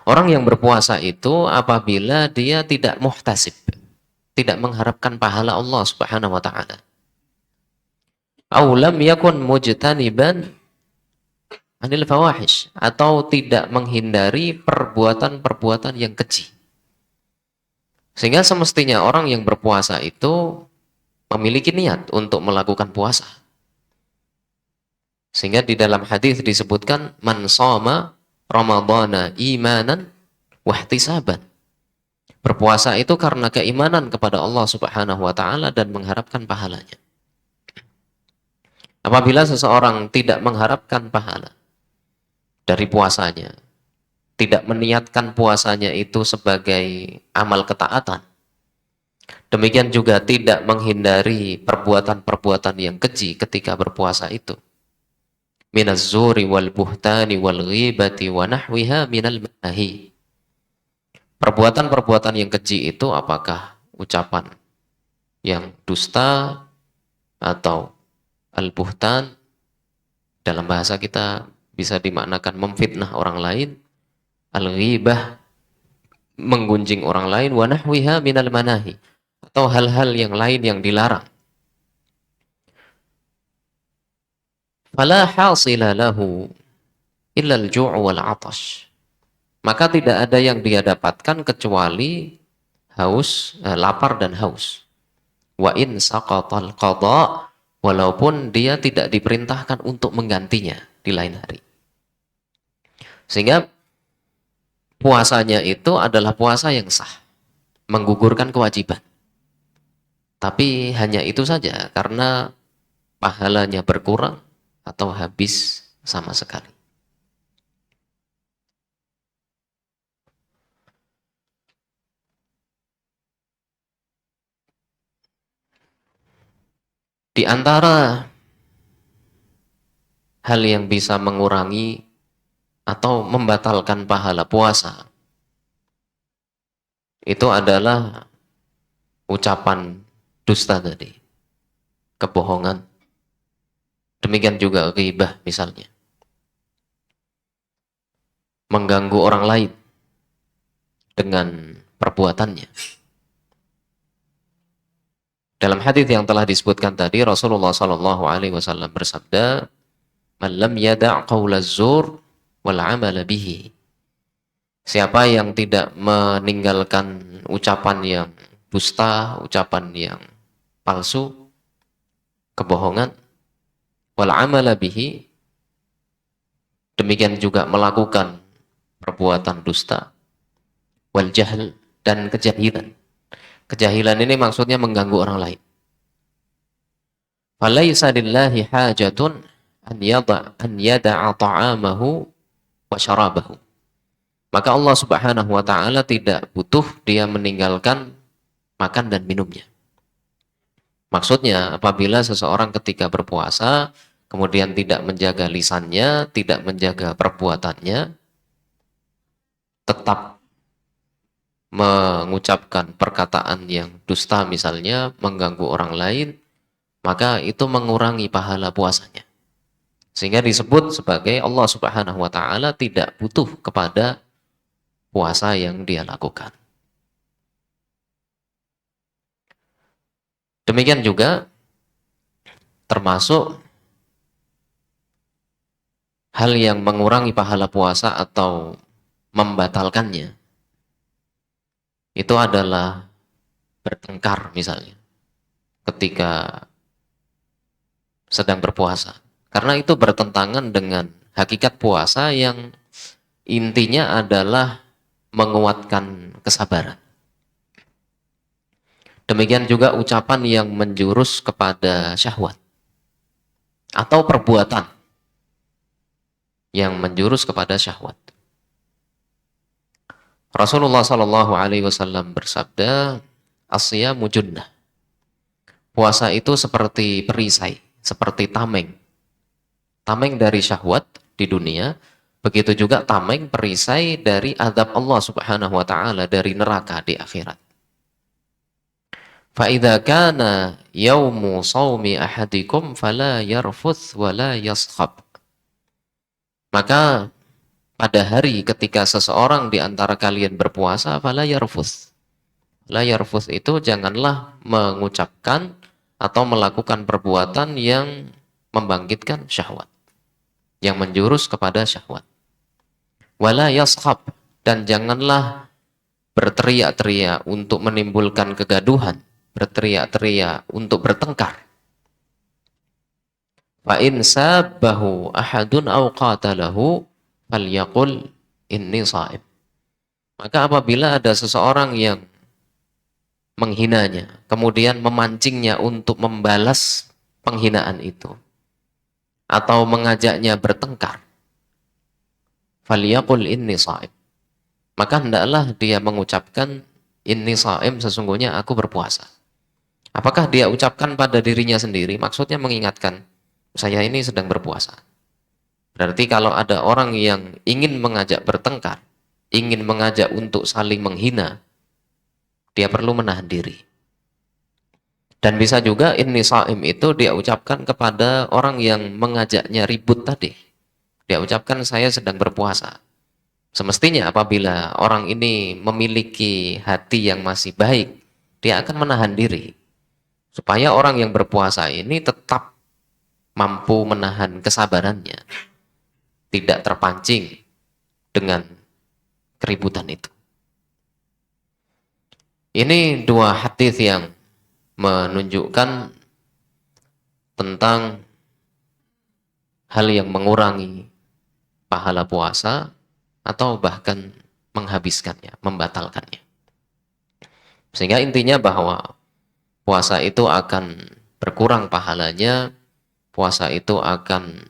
Orang yang berpuasa itu apabila dia tidak muhtasib, tidak mengharapkan pahala Allah Subhanahu wa taala. Aw lam yakun mujtaniban anil fawahish, atau tidak menghindari perbuatan-perbuatan yang keji. Sehingga semestinya orang yang berpuasa itu memiliki niat untuk melakukan puasa. Sehingga di dalam hadis disebutkan man shoma ramadhana imanan wahtisaban. Berpuasa itu karena keimanan kepada Allah Subhanahu wa taala dan mengharapkan pahalanya. Apabila seseorang tidak mengharapkan pahala dari puasanya, tidak meniatkan puasanya itu sebagai amal ketaatan, demikian juga tidak menghindari perbuatan-perbuatan yang keji ketika berpuasa itu, minaz zuri wal buhtani wal ghibati wa nahwiha minal manahi. Perbuatan-perbuatan yang keji itu apakah ucapan yang dusta atau al-buhtan, dalam bahasa kita bisa dimaknakan memfitnah orang lain, al-ghibah menggunjing orang lain, wa nahwiha minal manahi, atau hal-hal yang lain yang dilarang. Fala hasila lahu illa al-ju' wal 'atash. Maka tidak ada yang dia dapatkan kecuali haus, lapar dan haus. Wa in saqatal qada, walaupun dia tidak diperintahkan untuk menggantinya di lain hari. Sehingga puasanya itu adalah puasa yang sah, menggugurkan kewajiban. Tapi hanya itu saja, karena pahalanya berkurang atau habis sama sekali. Di antara hal yang bisa mengurangi atau membatalkan pahala puasa, itu adalah ucapan dusta tadi, kebohongan, demikian juga ghibah misalnya, mengganggu orang lain dengan perbuatannya. Dalam hadis yang telah disebutkan tadi, Rasulullah Shallallahu Alaihi Wasallam bersabda, "Man lam yada' qawla zur wal 'amala bihi." Siapa yang tidak meninggalkan ucapan yang dusta, ucapan yang palsu, kebohongan, wal 'amala bihi, demikian juga melakukan perbuatan dusta, wal jahl, dan kejahilan. Kejahilan ini maksudnya mengganggu orang lain. Falaisa lillahi hajatun an yada'a ta'amahu wa syarabahu. Maka Allah Subhanahu wa taala tidak butuh dia meninggalkan makan dan minumnya. Maksudnya apabila seseorang ketika berpuasa kemudian tidak menjaga lisannya, tidak menjaga perbuatannya, tetap mengucapkan perkataan yang dusta misalnya, mengganggu orang lain, maka itu mengurangi pahala puasanya. Sehingga disebut sebagai Allah Subhanahu wa taala tidak butuh kepada puasa yang dia lakukan. Demikian juga termasuk hal yang mengurangi pahala puasa atau membatalkannya, itu adalah bertengkar misalnya ketika sedang berpuasa. Karena itu bertentangan dengan hakikat puasa yang intinya adalah menguatkan kesabaran. Demikian juga ucapan yang menjurus kepada syahwat atau perbuatan yang menjurus kepada syahwat. Rasulullah Shallallahu Alaihi Wasallam bersabda, "Asyamu junnah." Puasa itu seperti perisai, seperti tameng. Tameng dari syahwat di dunia, begitu juga tameng perisai dari azab Allah Subhanahu wa taala, dari neraka di akhirat. Fa idza kana yaumu shaumi ahadikum fala yarfuth wala yaskhab. Maka pada hari ketika seseorang di antara kalian berpuasa, fala yarfuth. La yarfuth itu janganlah mengucapkan atau melakukan perbuatan yang membangkitkan syahwat, yang menjurus kepada syahwat. Wala yaskhab, dan janganlah berteriak-teriak untuk menimbulkan kegaduhan, berteriak-teriak untuk bertengkar. Fa in sabbahu ahadun aw qatalahu falyaqul inni shaim. Maka apabila ada seseorang yang menghinanya, kemudian memancingnya untuk membalas penghinaan itu, atau mengajaknya bertengkar, falyaqul inni shaim. Maka hendaklah dia mengucapkan inni shaim, sesungguhnya aku berpuasa. Apakah dia ucapkan pada dirinya sendiri? Maksudnya mengingatkan, saya ini sedang berpuasa. Berarti kalau ada orang yang ingin mengajak bertengkar, ingin mengajak untuk saling menghina, dia perlu menahan diri. Dan bisa juga inni shaim itu dia ucapkan kepada orang yang mengajaknya ribut tadi. Dia ucapkan saya sedang berpuasa. Semestinya apabila orang ini memiliki hati yang masih baik, dia akan menahan diri. Supaya orang yang berpuasa ini tetap mampu menahan kesabarannya, tidak terpancing dengan keributan itu. Ini dua hadis yang menunjukkan tentang hal yang mengurangi pahala puasa atau bahkan menghabiskannya, membatalkannya. Sehingga intinya bahwa puasa itu akan berkurang pahalanya, puasa itu akan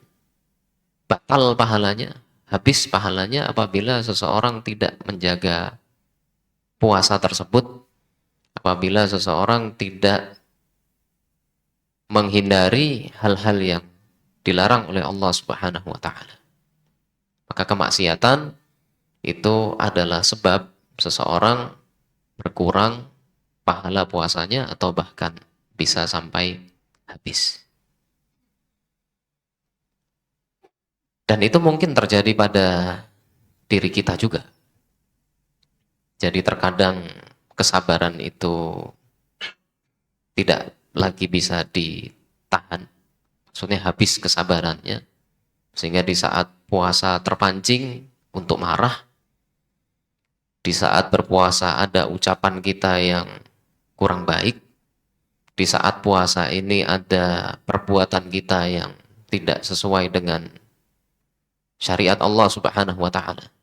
batal pahalanya, habis pahalanya apabila seseorang tidak menjaga puasa tersebut, apabila seseorang tidak menghindari hal-hal yang dilarang oleh Allah Subhanahu wa taala. Maka kemaksiatan itu adalah sebab seseorang berkurang pahala puasanya atau bahkan bisa sampai habis. Dan itu mungkin terjadi pada diri kita juga. Jadi terkadang kesabaran itu tidak lagi bisa ditahan. Maksudnya habis kesabarannya. Sehingga di saat puasa terpancing untuk marah. Di saat berpuasa ada ucapan kita yang kurang baik. Di saat puasa ini ada perbuatan kita yang tidak sesuai dengan syariat Allah Subhanahu wa taala.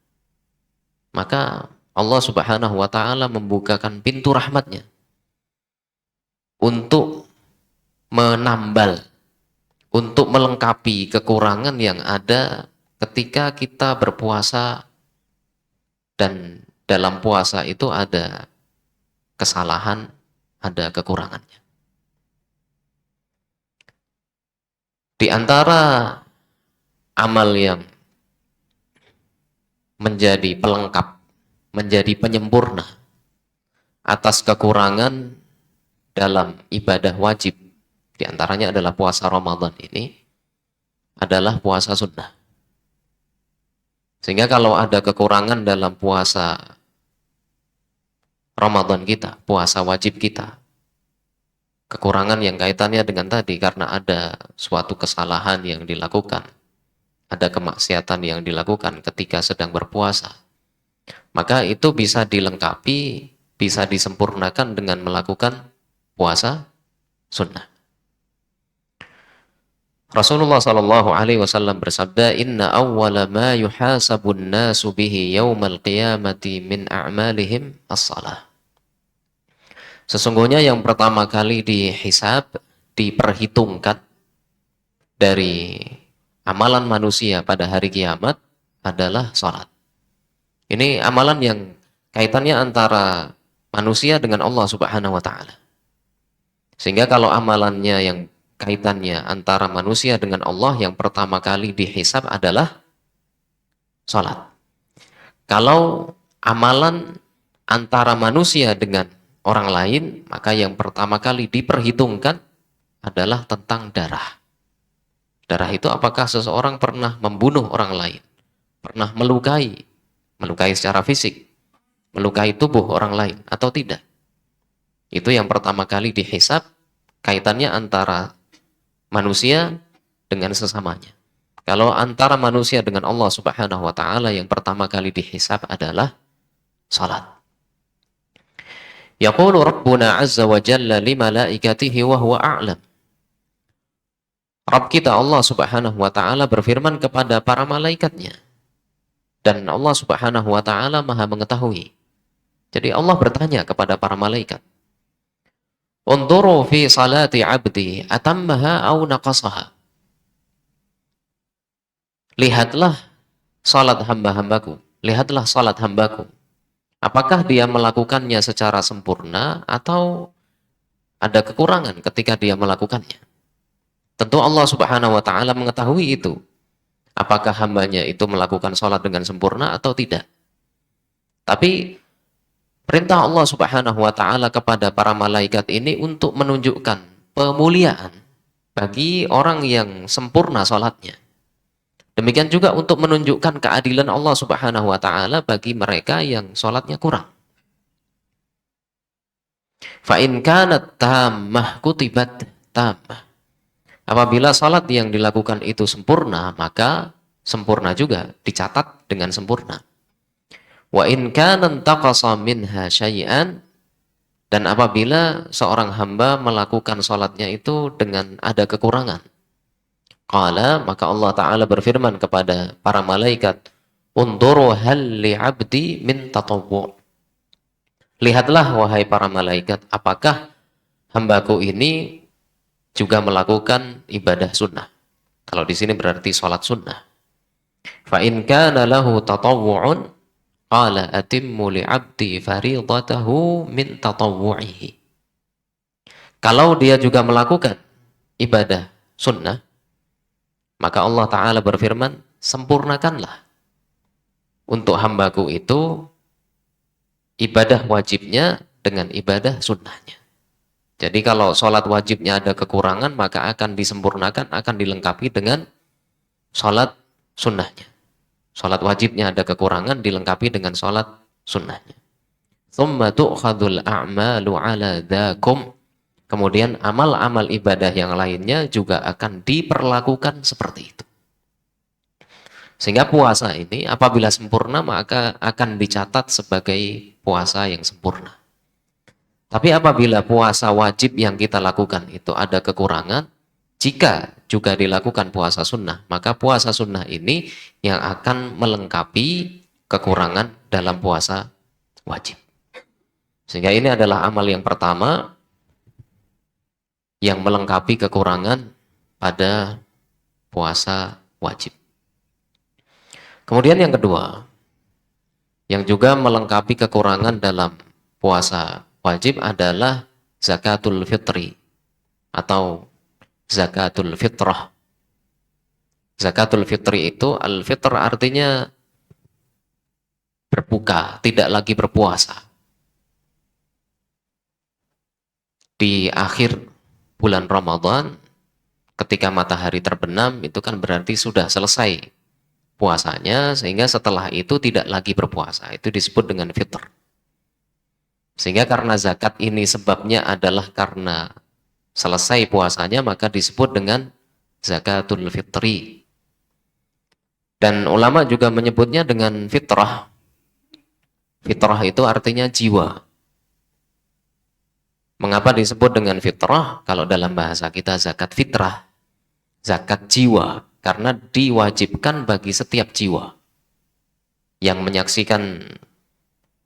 Maka Allah Subhanahu wa taala membukakan pintu rahmatnya untuk menambal, untuk melengkapi kekurangan yang ada ketika kita berpuasa, dan dalam puasa itu ada kesalahan, ada kekurangannya. Di antara amal yang menjadi pelengkap, menjadi penyempurna atas kekurangan dalam ibadah wajib, di antaranya adalah puasa Ramadan ini, adalah puasa sunnah. Sehingga kalau ada kekurangan dalam puasa Ramadan kita, puasa wajib kita, kekurangan yang kaitannya dengan tadi karena ada suatu kesalahan yang dilakukan, ada kemaksiatan yang dilakukan ketika sedang berpuasa, maka itu bisa dilengkapi, bisa disempurnakan dengan melakukan puasa sunnah. Rasulullah Shallallahu Alaihi Wasallam bersabda, Inna awwala ma yuhasabun nasu bihi yawmal qiyamati min a'malihim as-salah. Sesungguhnya yang pertama kali dihisab, diperhitungkan dari amalan manusia pada hari kiamat adalah salat. Ini amalan yang kaitannya antara manusia dengan Allah Subhanahu wa taala. Sehingga kalau amalannya yang kaitannya antara manusia dengan Allah, yang pertama kali dihisab adalah salat. Kalau amalan antara manusia dengan orang lain, maka yang pertama kali diperhitungkan adalah tentang darah. Darah itu apakah seseorang pernah membunuh orang lain, pernah melukai secara fisik, melukai tubuh orang lain atau tidak. Itu yang pertama kali dihisab, kaitannya antara manusia dengan sesamanya. Kalau antara manusia dengan Allah Subhanahu wa taala, yang pertama kali dihisab adalah salat. Yaqulu Rabbuna azza wa jalla li malaikatihi wa huwa a'lam. Rabb kita Allah Subhanahu wa taala berfirman kepada para malaikatnya, dan Allah Subhanahu wa taala Maha mengetahui. Jadi Allah bertanya kepada para malaikat, "Unduru fi salati 'abdi atammaha aw naqasaha?" Lihatlah salat hamba-hambaku, lihatlah salat hambaku. Apakah dia melakukannya secara sempurna atau ada kekurangan ketika dia melakukannya? Tentu Allah Subhanahu wa taala mengetahui itu. Apakah hambanya itu melakukan salat dengan sempurna atau tidak? Tapi perintah Allah Subhanahu wa taala kepada para malaikat ini untuk menunjukkan pemuliaan bagi orang yang sempurna salatnya. Demikian juga untuk menunjukkan keadilan Allah Subhanahu wa taala bagi mereka yang salatnya kurang. Fa in kanat tammah kutibat tammah. Apabila salat yang dilakukan itu sempurna, maka sempurna juga dicatat dengan sempurna. Wa in kana taqasa minha syai'an, dan apabila seorang hamba melakukan salatnya itu dengan ada kekurangan, qala, maka Allah Ta'ala berfirman kepada para malaikat, unduru hal li'abdi min tatawwu'. Lihatlah wahai para malaikat, apakah hambaku ini juga melakukan ibadah sunnah. Kalau di sini berarti salat sunnah. Fa in kana lahu tatawwu'un qala atimmu li'abdi fariidatahu min tatawwu'ihi. Kalau dia juga melakukan ibadah sunnah, maka Allah Ta'ala berfirman, sempurnakanlah untuk hambaku itu ibadah wajibnya dengan ibadah sunnahnya. Jadi kalau sholat wajibnya ada kekurangan, maka akan disempurnakan, akan dilengkapi dengan sholat sunnahnya. Sholat wajibnya ada kekurangan, dilengkapi dengan sholat sunnahnya. Thumma tu'khadul a'malu ala dhakum. Kemudian amal-amal ibadah yang lainnya juga akan diperlakukan seperti itu. Sehingga puasa ini apabila sempurna maka akan dicatat sebagai puasa yang sempurna. Tapi apabila puasa wajib yang kita lakukan itu ada kekurangan, jika juga dilakukan puasa sunnah, maka puasa sunnah ini yang akan melengkapi kekurangan dalam puasa wajib. Sehingga ini adalah amal yang pertama yang melengkapi kekurangan pada puasa wajib. Kemudian yang kedua, yang juga melengkapi kekurangan dalam puasa wajib adalah zakatul fitri atau zakatul fitrah. Zakatul fitri itu, al-fitr artinya berbuka, tidak lagi berpuasa. Di akhir bulan Ramadan, ketika matahari terbenam, itu kan berarti sudah selesai puasanya, sehingga setelah itu tidak lagi berpuasa. Itu disebut dengan fitr. Sehingga karena zakat ini sebabnya adalah karena selesai puasanya, maka disebut dengan zakatul fitri. Dan ulama juga menyebutnya dengan fitrah. Fitrah itu artinya jiwa. Mengapa disebut dengan fitrah? Kalau dalam bahasa kita zakat fitrah, zakat jiwa, karena diwajibkan bagi setiap jiwa yang menyaksikan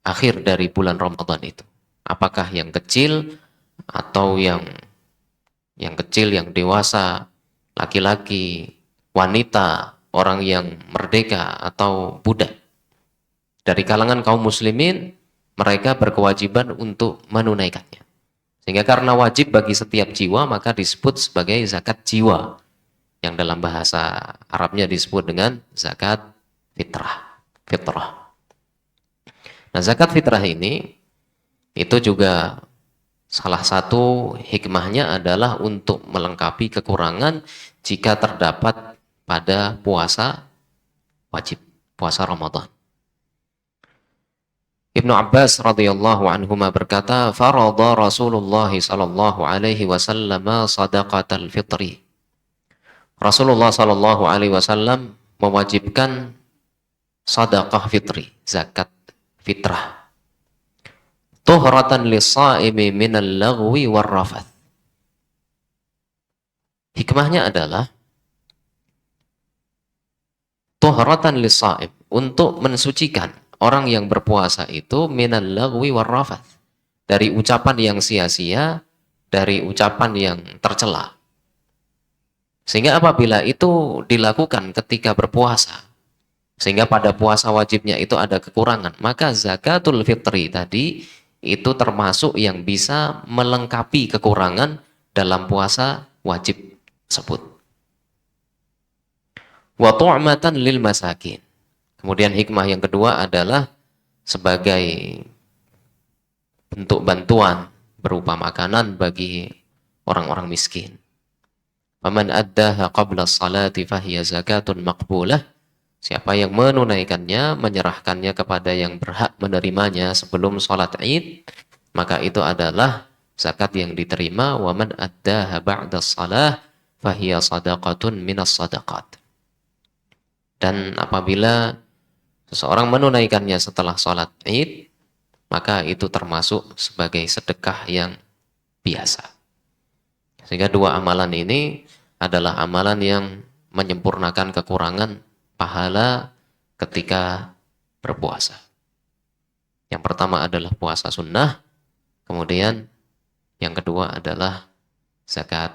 akhir dari bulan Ramadan itu. Apakah yang kecil atau yang kecil, yang dewasa, laki-laki, wanita, orang yang merdeka atau budak. Dari kalangan kaum muslimin, mereka berkewajiban untuk menunaikannya. Sehingga karena wajib bagi setiap jiwa, maka disebut sebagai zakat jiwa. Yang dalam bahasa Arabnya disebut dengan zakat fitrah. Fitrah. Nah, zakat fitrah ini, itu juga salah satu hikmahnya adalah untuk melengkapi kekurangan jika terdapat pada puasa wajib. puasa Ramadan. Ibnu Abbas radhiyallahu anhuma berkata, "Farada Rasulullah sallallahu alaihi wasallam shadaqatal fitri." Rasulullah sallallahu alaihi wasallam mewajibkan sedekah fitri, zakat fitrah. Tuhratan lis-shaimi minal lagwi war-rafath. Hikmahnya adalah tuhratan lis-shaim, untuk mensucikan orang yang berpuasa itu minal lagwi war-rafath, dari ucapan yang sia-sia, dari ucapan yang tercela. Sehingga apabila itu dilakukan ketika berpuasa, sehingga pada puasa wajibnya itu ada kekurangan, maka zakatul fitri tadi itu termasuk yang bisa melengkapi kekurangan dalam puasa wajib tersebut. Wa tu'matan lil masakin. Kemudian hikmah yang kedua adalah sebagai bentuk bantuan berupa makanan bagi orang-orang miskin. Faman addaha qabla salati fahiya zakatun maqbulah. Siapa yang menunaikannya, menyerahkannya kepada yang berhak menerimanya sebelum sholat id, maka itu adalah zakat yang diterima. Wa man addaha ba'da shalah fahiya sadaqatun minas sadaqat. Dan apabila seseorang menunaikannya setelah sholat id, maka itu termasuk sebagai sedekah yang biasa. Sehingga dua amalan ini adalah amalan yang menyempurnakan kekurangan pahala ketika berpuasa. Yang pertama adalah puasa sunnah, kemudian yang kedua adalah zakat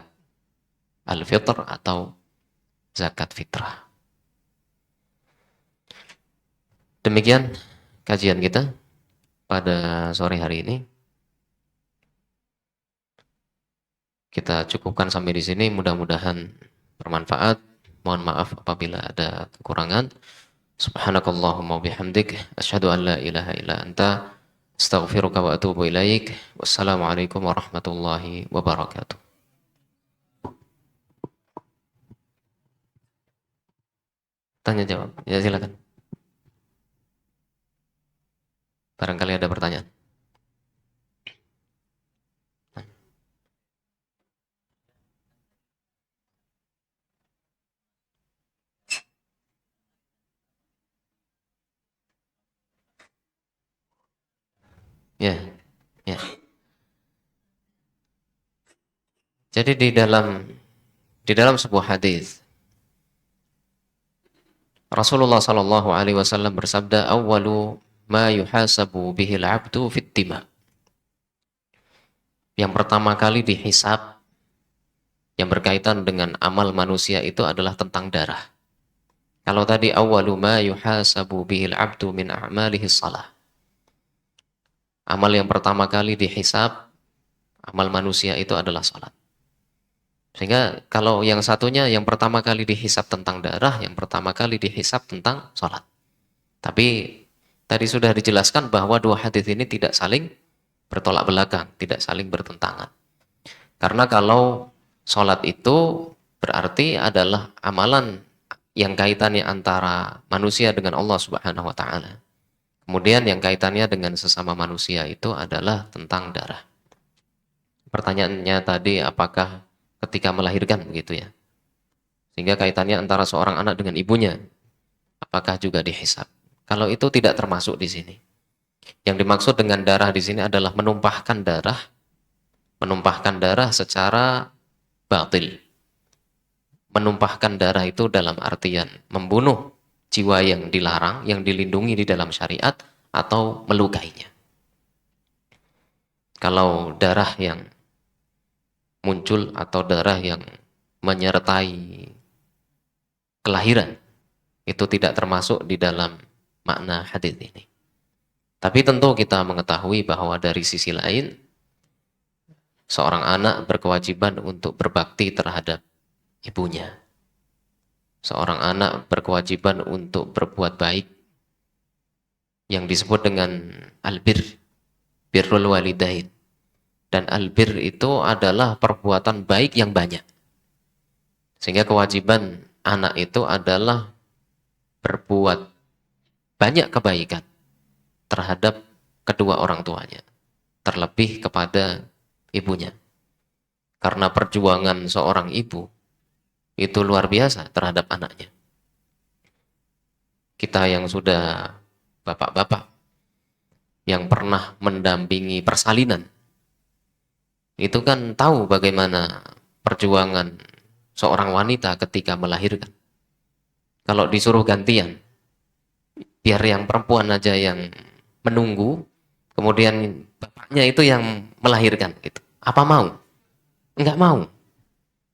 al-fitr atau zakat fitrah. Demikian kajian kita pada sore hari ini. Kita cukupkan sampai di sini, mudah-mudahan bermanfaat. Mohon maaf apabila ada kekurangan. Subhanakallahumma bihamdik, asyhadu an la ilaha illa anta, astaghfiruka wa atubu ilaik. Wassalamualaikum warahmatullahi wabarakatuh. Tanya jawab. Ya silakan. Barangkali ada pertanyaan. Ya, ya. Jadi di dalam sebuah hadis Rasulullah sallallahu alaihi wasallam bersabda, "Awwalu ma yuhasabu bihil 'abdu fit dima." Yang pertama kali dihisab yang berkaitan dengan amal manusia itu adalah tentang darah. Kalau tadi awwalu ma yuhasabu bihil 'abdu min a'malihi shalah. Amal yang pertama kali dihisab, amal manusia itu adalah salat. Sehingga kalau yang satunya yang pertama kali dihisab tentang darah, yang pertama kali dihisab tentang salat. Tapi tadi sudah dijelaskan bahwa dua hadis ini tidak saling bertolak belakang, tidak saling bertentangan. Karena kalau salat itu berarti adalah amalan yang kaitannya antara manusia dengan Allah Subhanahu wa taala. Kemudian yang kaitannya dengan sesama manusia itu adalah tentang darah. Pertanyaannya tadi apakah ketika melahirkan begitu ya. Sehingga kaitannya antara seorang anak dengan ibunya apakah juga dihisab. Kalau itu tidak termasuk di sini. Yang dimaksud dengan darah di sini adalah menumpahkan darah secara batil. Menumpahkan darah itu dalam artian membunuh jiwa yang dilarang, yang dilindungi di dalam syariat, atau melukainya. Kalau darah yang muncul atau darah yang menyertai kelahiran, itu tidak termasuk di dalam makna hadis ini. Tapi tentu kita mengetahui bahwa dari sisi lain, seorang anak berkewajiban untuk berbakti terhadap ibunya. Seorang anak berkewajiban untuk berbuat baik yang disebut dengan albir, birrul walidain. Dan albir itu adalah perbuatan baik yang banyak. Sehingga kewajiban anak itu adalah berbuat banyak kebaikan terhadap kedua orang tuanya, terlebih kepada ibunya. Karena perjuangan seorang ibu itu luar biasa terhadap anaknya. Kita yang sudah bapak-bapak, yang pernah mendampingi persalinan, itu kan tahu bagaimana perjuangan seorang wanita ketika melahirkan. Kalau disuruh gantian, biar yang perempuan aja yang menunggu, kemudian bapaknya itu yang melahirkan gitu. Apa mau? Enggak mau.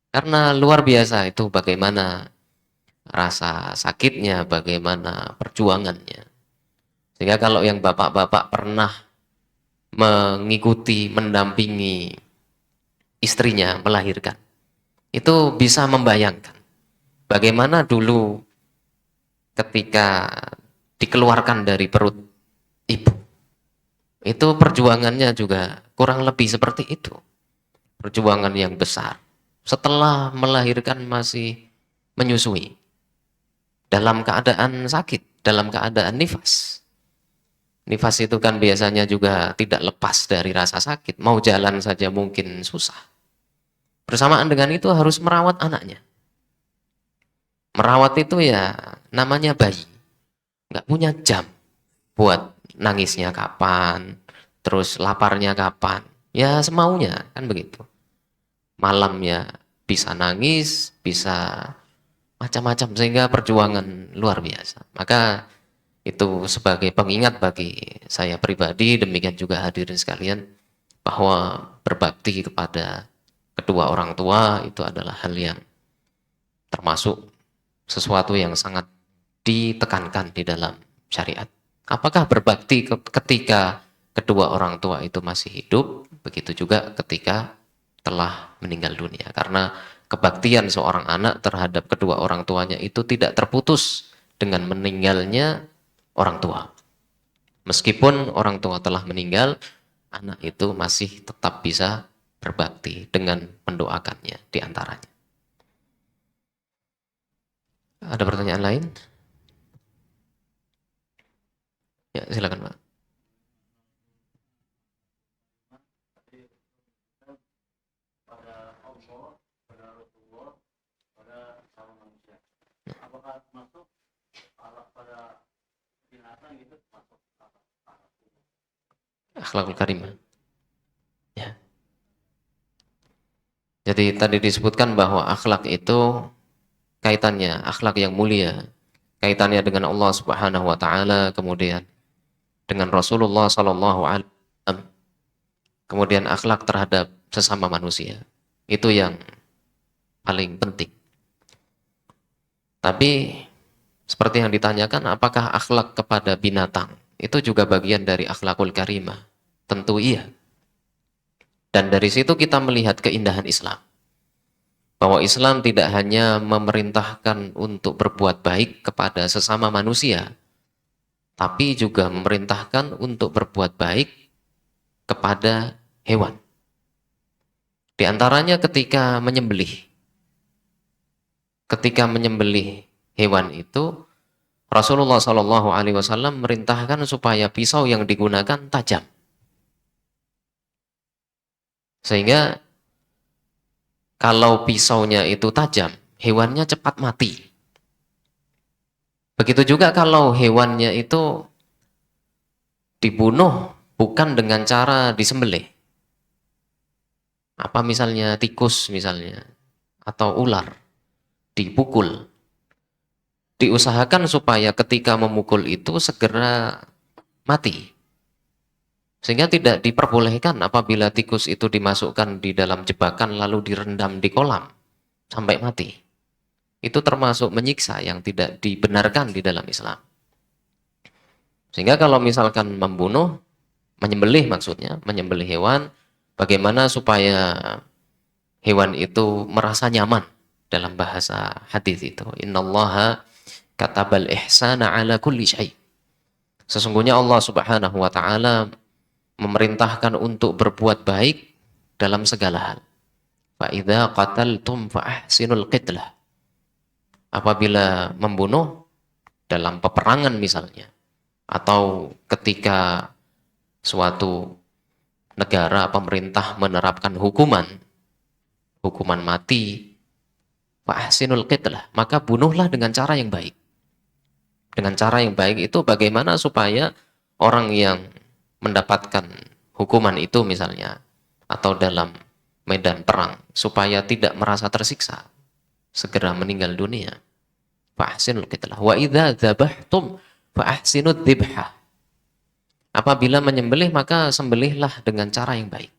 Karena luar biasa itu bagaimana rasa sakitnya, bagaimana perjuangannya. Sehingga kalau yang bapak-bapak pernah mengikuti, mendampingi istrinya melahirkan, itu bisa membayangkan bagaimana dulu ketika dikeluarkan dari perut ibu. Itu perjuangannya juga kurang lebih seperti itu. Perjuangan yang besar. Setelah melahirkan masih menyusui. Dalam keadaan sakit, dalam keadaan nifas. Nifas itu kan biasanya juga tidak lepas dari rasa sakit. Mau jalan saja mungkin susah. Bersamaan dengan itu harus merawat anaknya. Merawat itu ya namanya bayi. Nggak punya jam buat nangisnya kapan, terus laparnya kapan. Ya semaunya, kan begitu. Malamnya bisa nangis, bisa macam-macam, sehingga perjuangan luar biasa. Maka itu sebagai pengingat bagi saya pribadi, demikian juga hadirin sekalian, bahwa berbakti kepada kedua orang tua itu adalah hal yang termasuk sesuatu yang sangat ditekankan di dalam syariat. Apakah berbakti ketika kedua orang tua itu masih hidup, begitu juga ketika telah meninggal dunia. Karena kebaktian seorang anak terhadap kedua orang tuanya itu tidak terputus dengan meninggalnya orang tua. Meskipun orang tua telah meninggal, anak itu masih tetap bisa berbakti dengan mendoakannya di antaranya. Ada pertanyaan lain? Ya, silakan, Pak. Akhlakul karimah. Ya. Jadi tadi disebutkan bahwa akhlak itu kaitannya, akhlak yang mulia, kaitannya dengan Allah Subhanahu wa taala, kemudian dengan Rasulullah sallallahu alaihi wasallam, kemudian akhlak terhadap sesama manusia. Itu yang paling penting. Tapi seperti yang ditanyakan, apakah akhlak kepada binatang itu juga bagian dari akhlakul karimah? Tentu iya. Dan dari situ kita melihat keindahan Islam. Bahwa Islam tidak hanya memerintahkan untuk berbuat baik kepada sesama manusia, tapi juga memerintahkan untuk berbuat baik kepada hewan. Di antaranya ketika menyembelih. Ketika menyembelih hewan itu, Rasulullah SAW merintahkan supaya pisau yang digunakan tajam. Sehingga kalau pisaunya itu tajam, hewannya cepat mati. Begitu juga kalau hewannya itu dibunuh bukan dengan cara disembelih. Apa misalnya tikus misalnya, atau ular, dipukul. Diusahakan supaya ketika memukul itu segera mati. Sehingga tidak diperbolehkan apabila tikus itu dimasukkan di dalam jebakan lalu direndam di kolam sampai mati. Itu termasuk menyiksa yang tidak dibenarkan di dalam Islam. Sehingga kalau misalkan membunuh, menyembelih maksudnya, menyembelih hewan, bagaimana supaya hewan itu merasa nyaman, dalam bahasa hadis itu. Innallaha katabal ihsana ala kulli syai'. Sesungguhnya Allah Subhanahu wa taala memerintahkan untuk berbuat baik dalam segala hal. Fa idza qataltum fa ahsinul qitlah. Apabila membunuh dalam peperangan misalnya, Atau ketika suatu negara pemerintah menerapkan hukuman mati, fa ahsinul qitlah, maka bunuhlah dengan cara yang baik. Dengan cara yang baik itu bagaimana supaya orang yang mendapatkan hukuman itu misalnya, atau dalam medan perang, supaya tidak merasa tersiksa, segera meninggal dunia. Fa ahsinul qitlah. Wa idza dzabhtum fa ahsinud dzibhah. Apabila menyembelih maka sembelihlah dengan cara yang baik.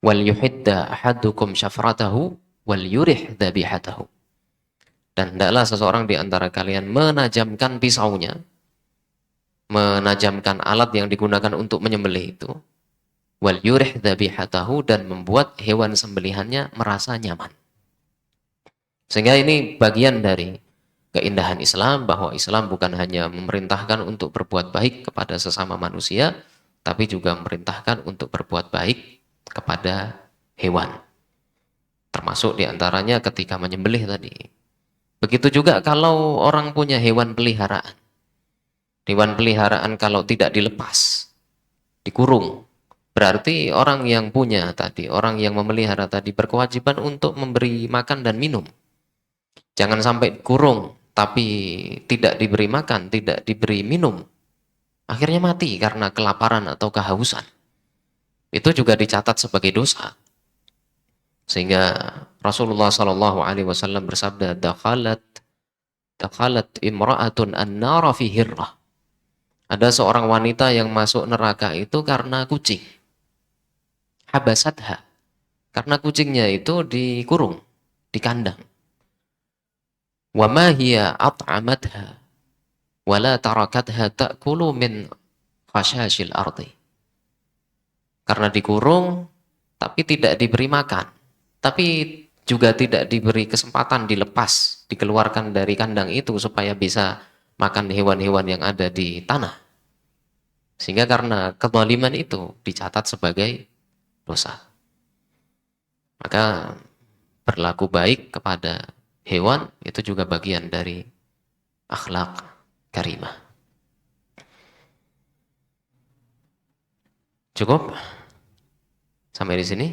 Wal yuhidda ahadukum syafratahu wal yurih dzabihatahu. Dan hendaklah seseorang di antara kalian menajamkan pisaunya, menajamkan alat yang digunakan untuk menyembelih itu, wal yurih dzabihatahu, dan membuat hewan sembelihannya merasa nyaman. Sehingga ini bagian dari keindahan Islam, bahwa Islam bukan hanya memerintahkan untuk berbuat baik kepada sesama manusia, tapi juga memerintahkan untuk berbuat baik kepada hewan. Termasuk diantaranya ketika menyembelih tadi. Begitu juga kalau orang punya hewan peliharaan. Hewan peliharaan kalau tidak dilepas, dikurung, berarti orang yang punya tadi, orang yang memelihara tadi berkewajiban untuk memberi makan dan minum. Jangan sampai dikurung, tapi tidak diberi makan, tidak diberi minum. Akhirnya mati karena kelaparan atau kehausan. Itu juga dicatat sebagai dosa. Sehingga Rasulullah SAW bersabda, dakhalat imra'atun an-nara fi hirrah. Ada seorang wanita yang masuk neraka itu karena kucing. Habasatha. Karena kucingnya itu dikurung, di kandang. Wa ma hiya at'amatha wa la tarakatha ta'kulu min khashashil ardi. Karena dikurung tapi tidak diberi makan, tapi juga tidak diberi kesempatan dilepas, dikeluarkan dari kandang itu supaya bisa makan hewan-hewan yang ada di tanah. Sehingga karena kezaliman itu dicatat sebagai dosa. Maka berlaku baik kepada hewan itu juga bagian dari akhlak karimah. Cukup? Sampai di sini.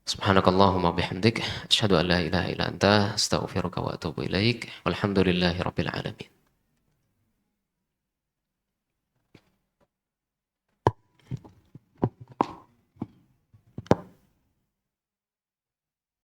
Subhanakallahumma bihamdik, asyhadu an la ilaha illa anta, astaghfiruka wa atubu ilaik. Walhamdulillahirabbil alamin.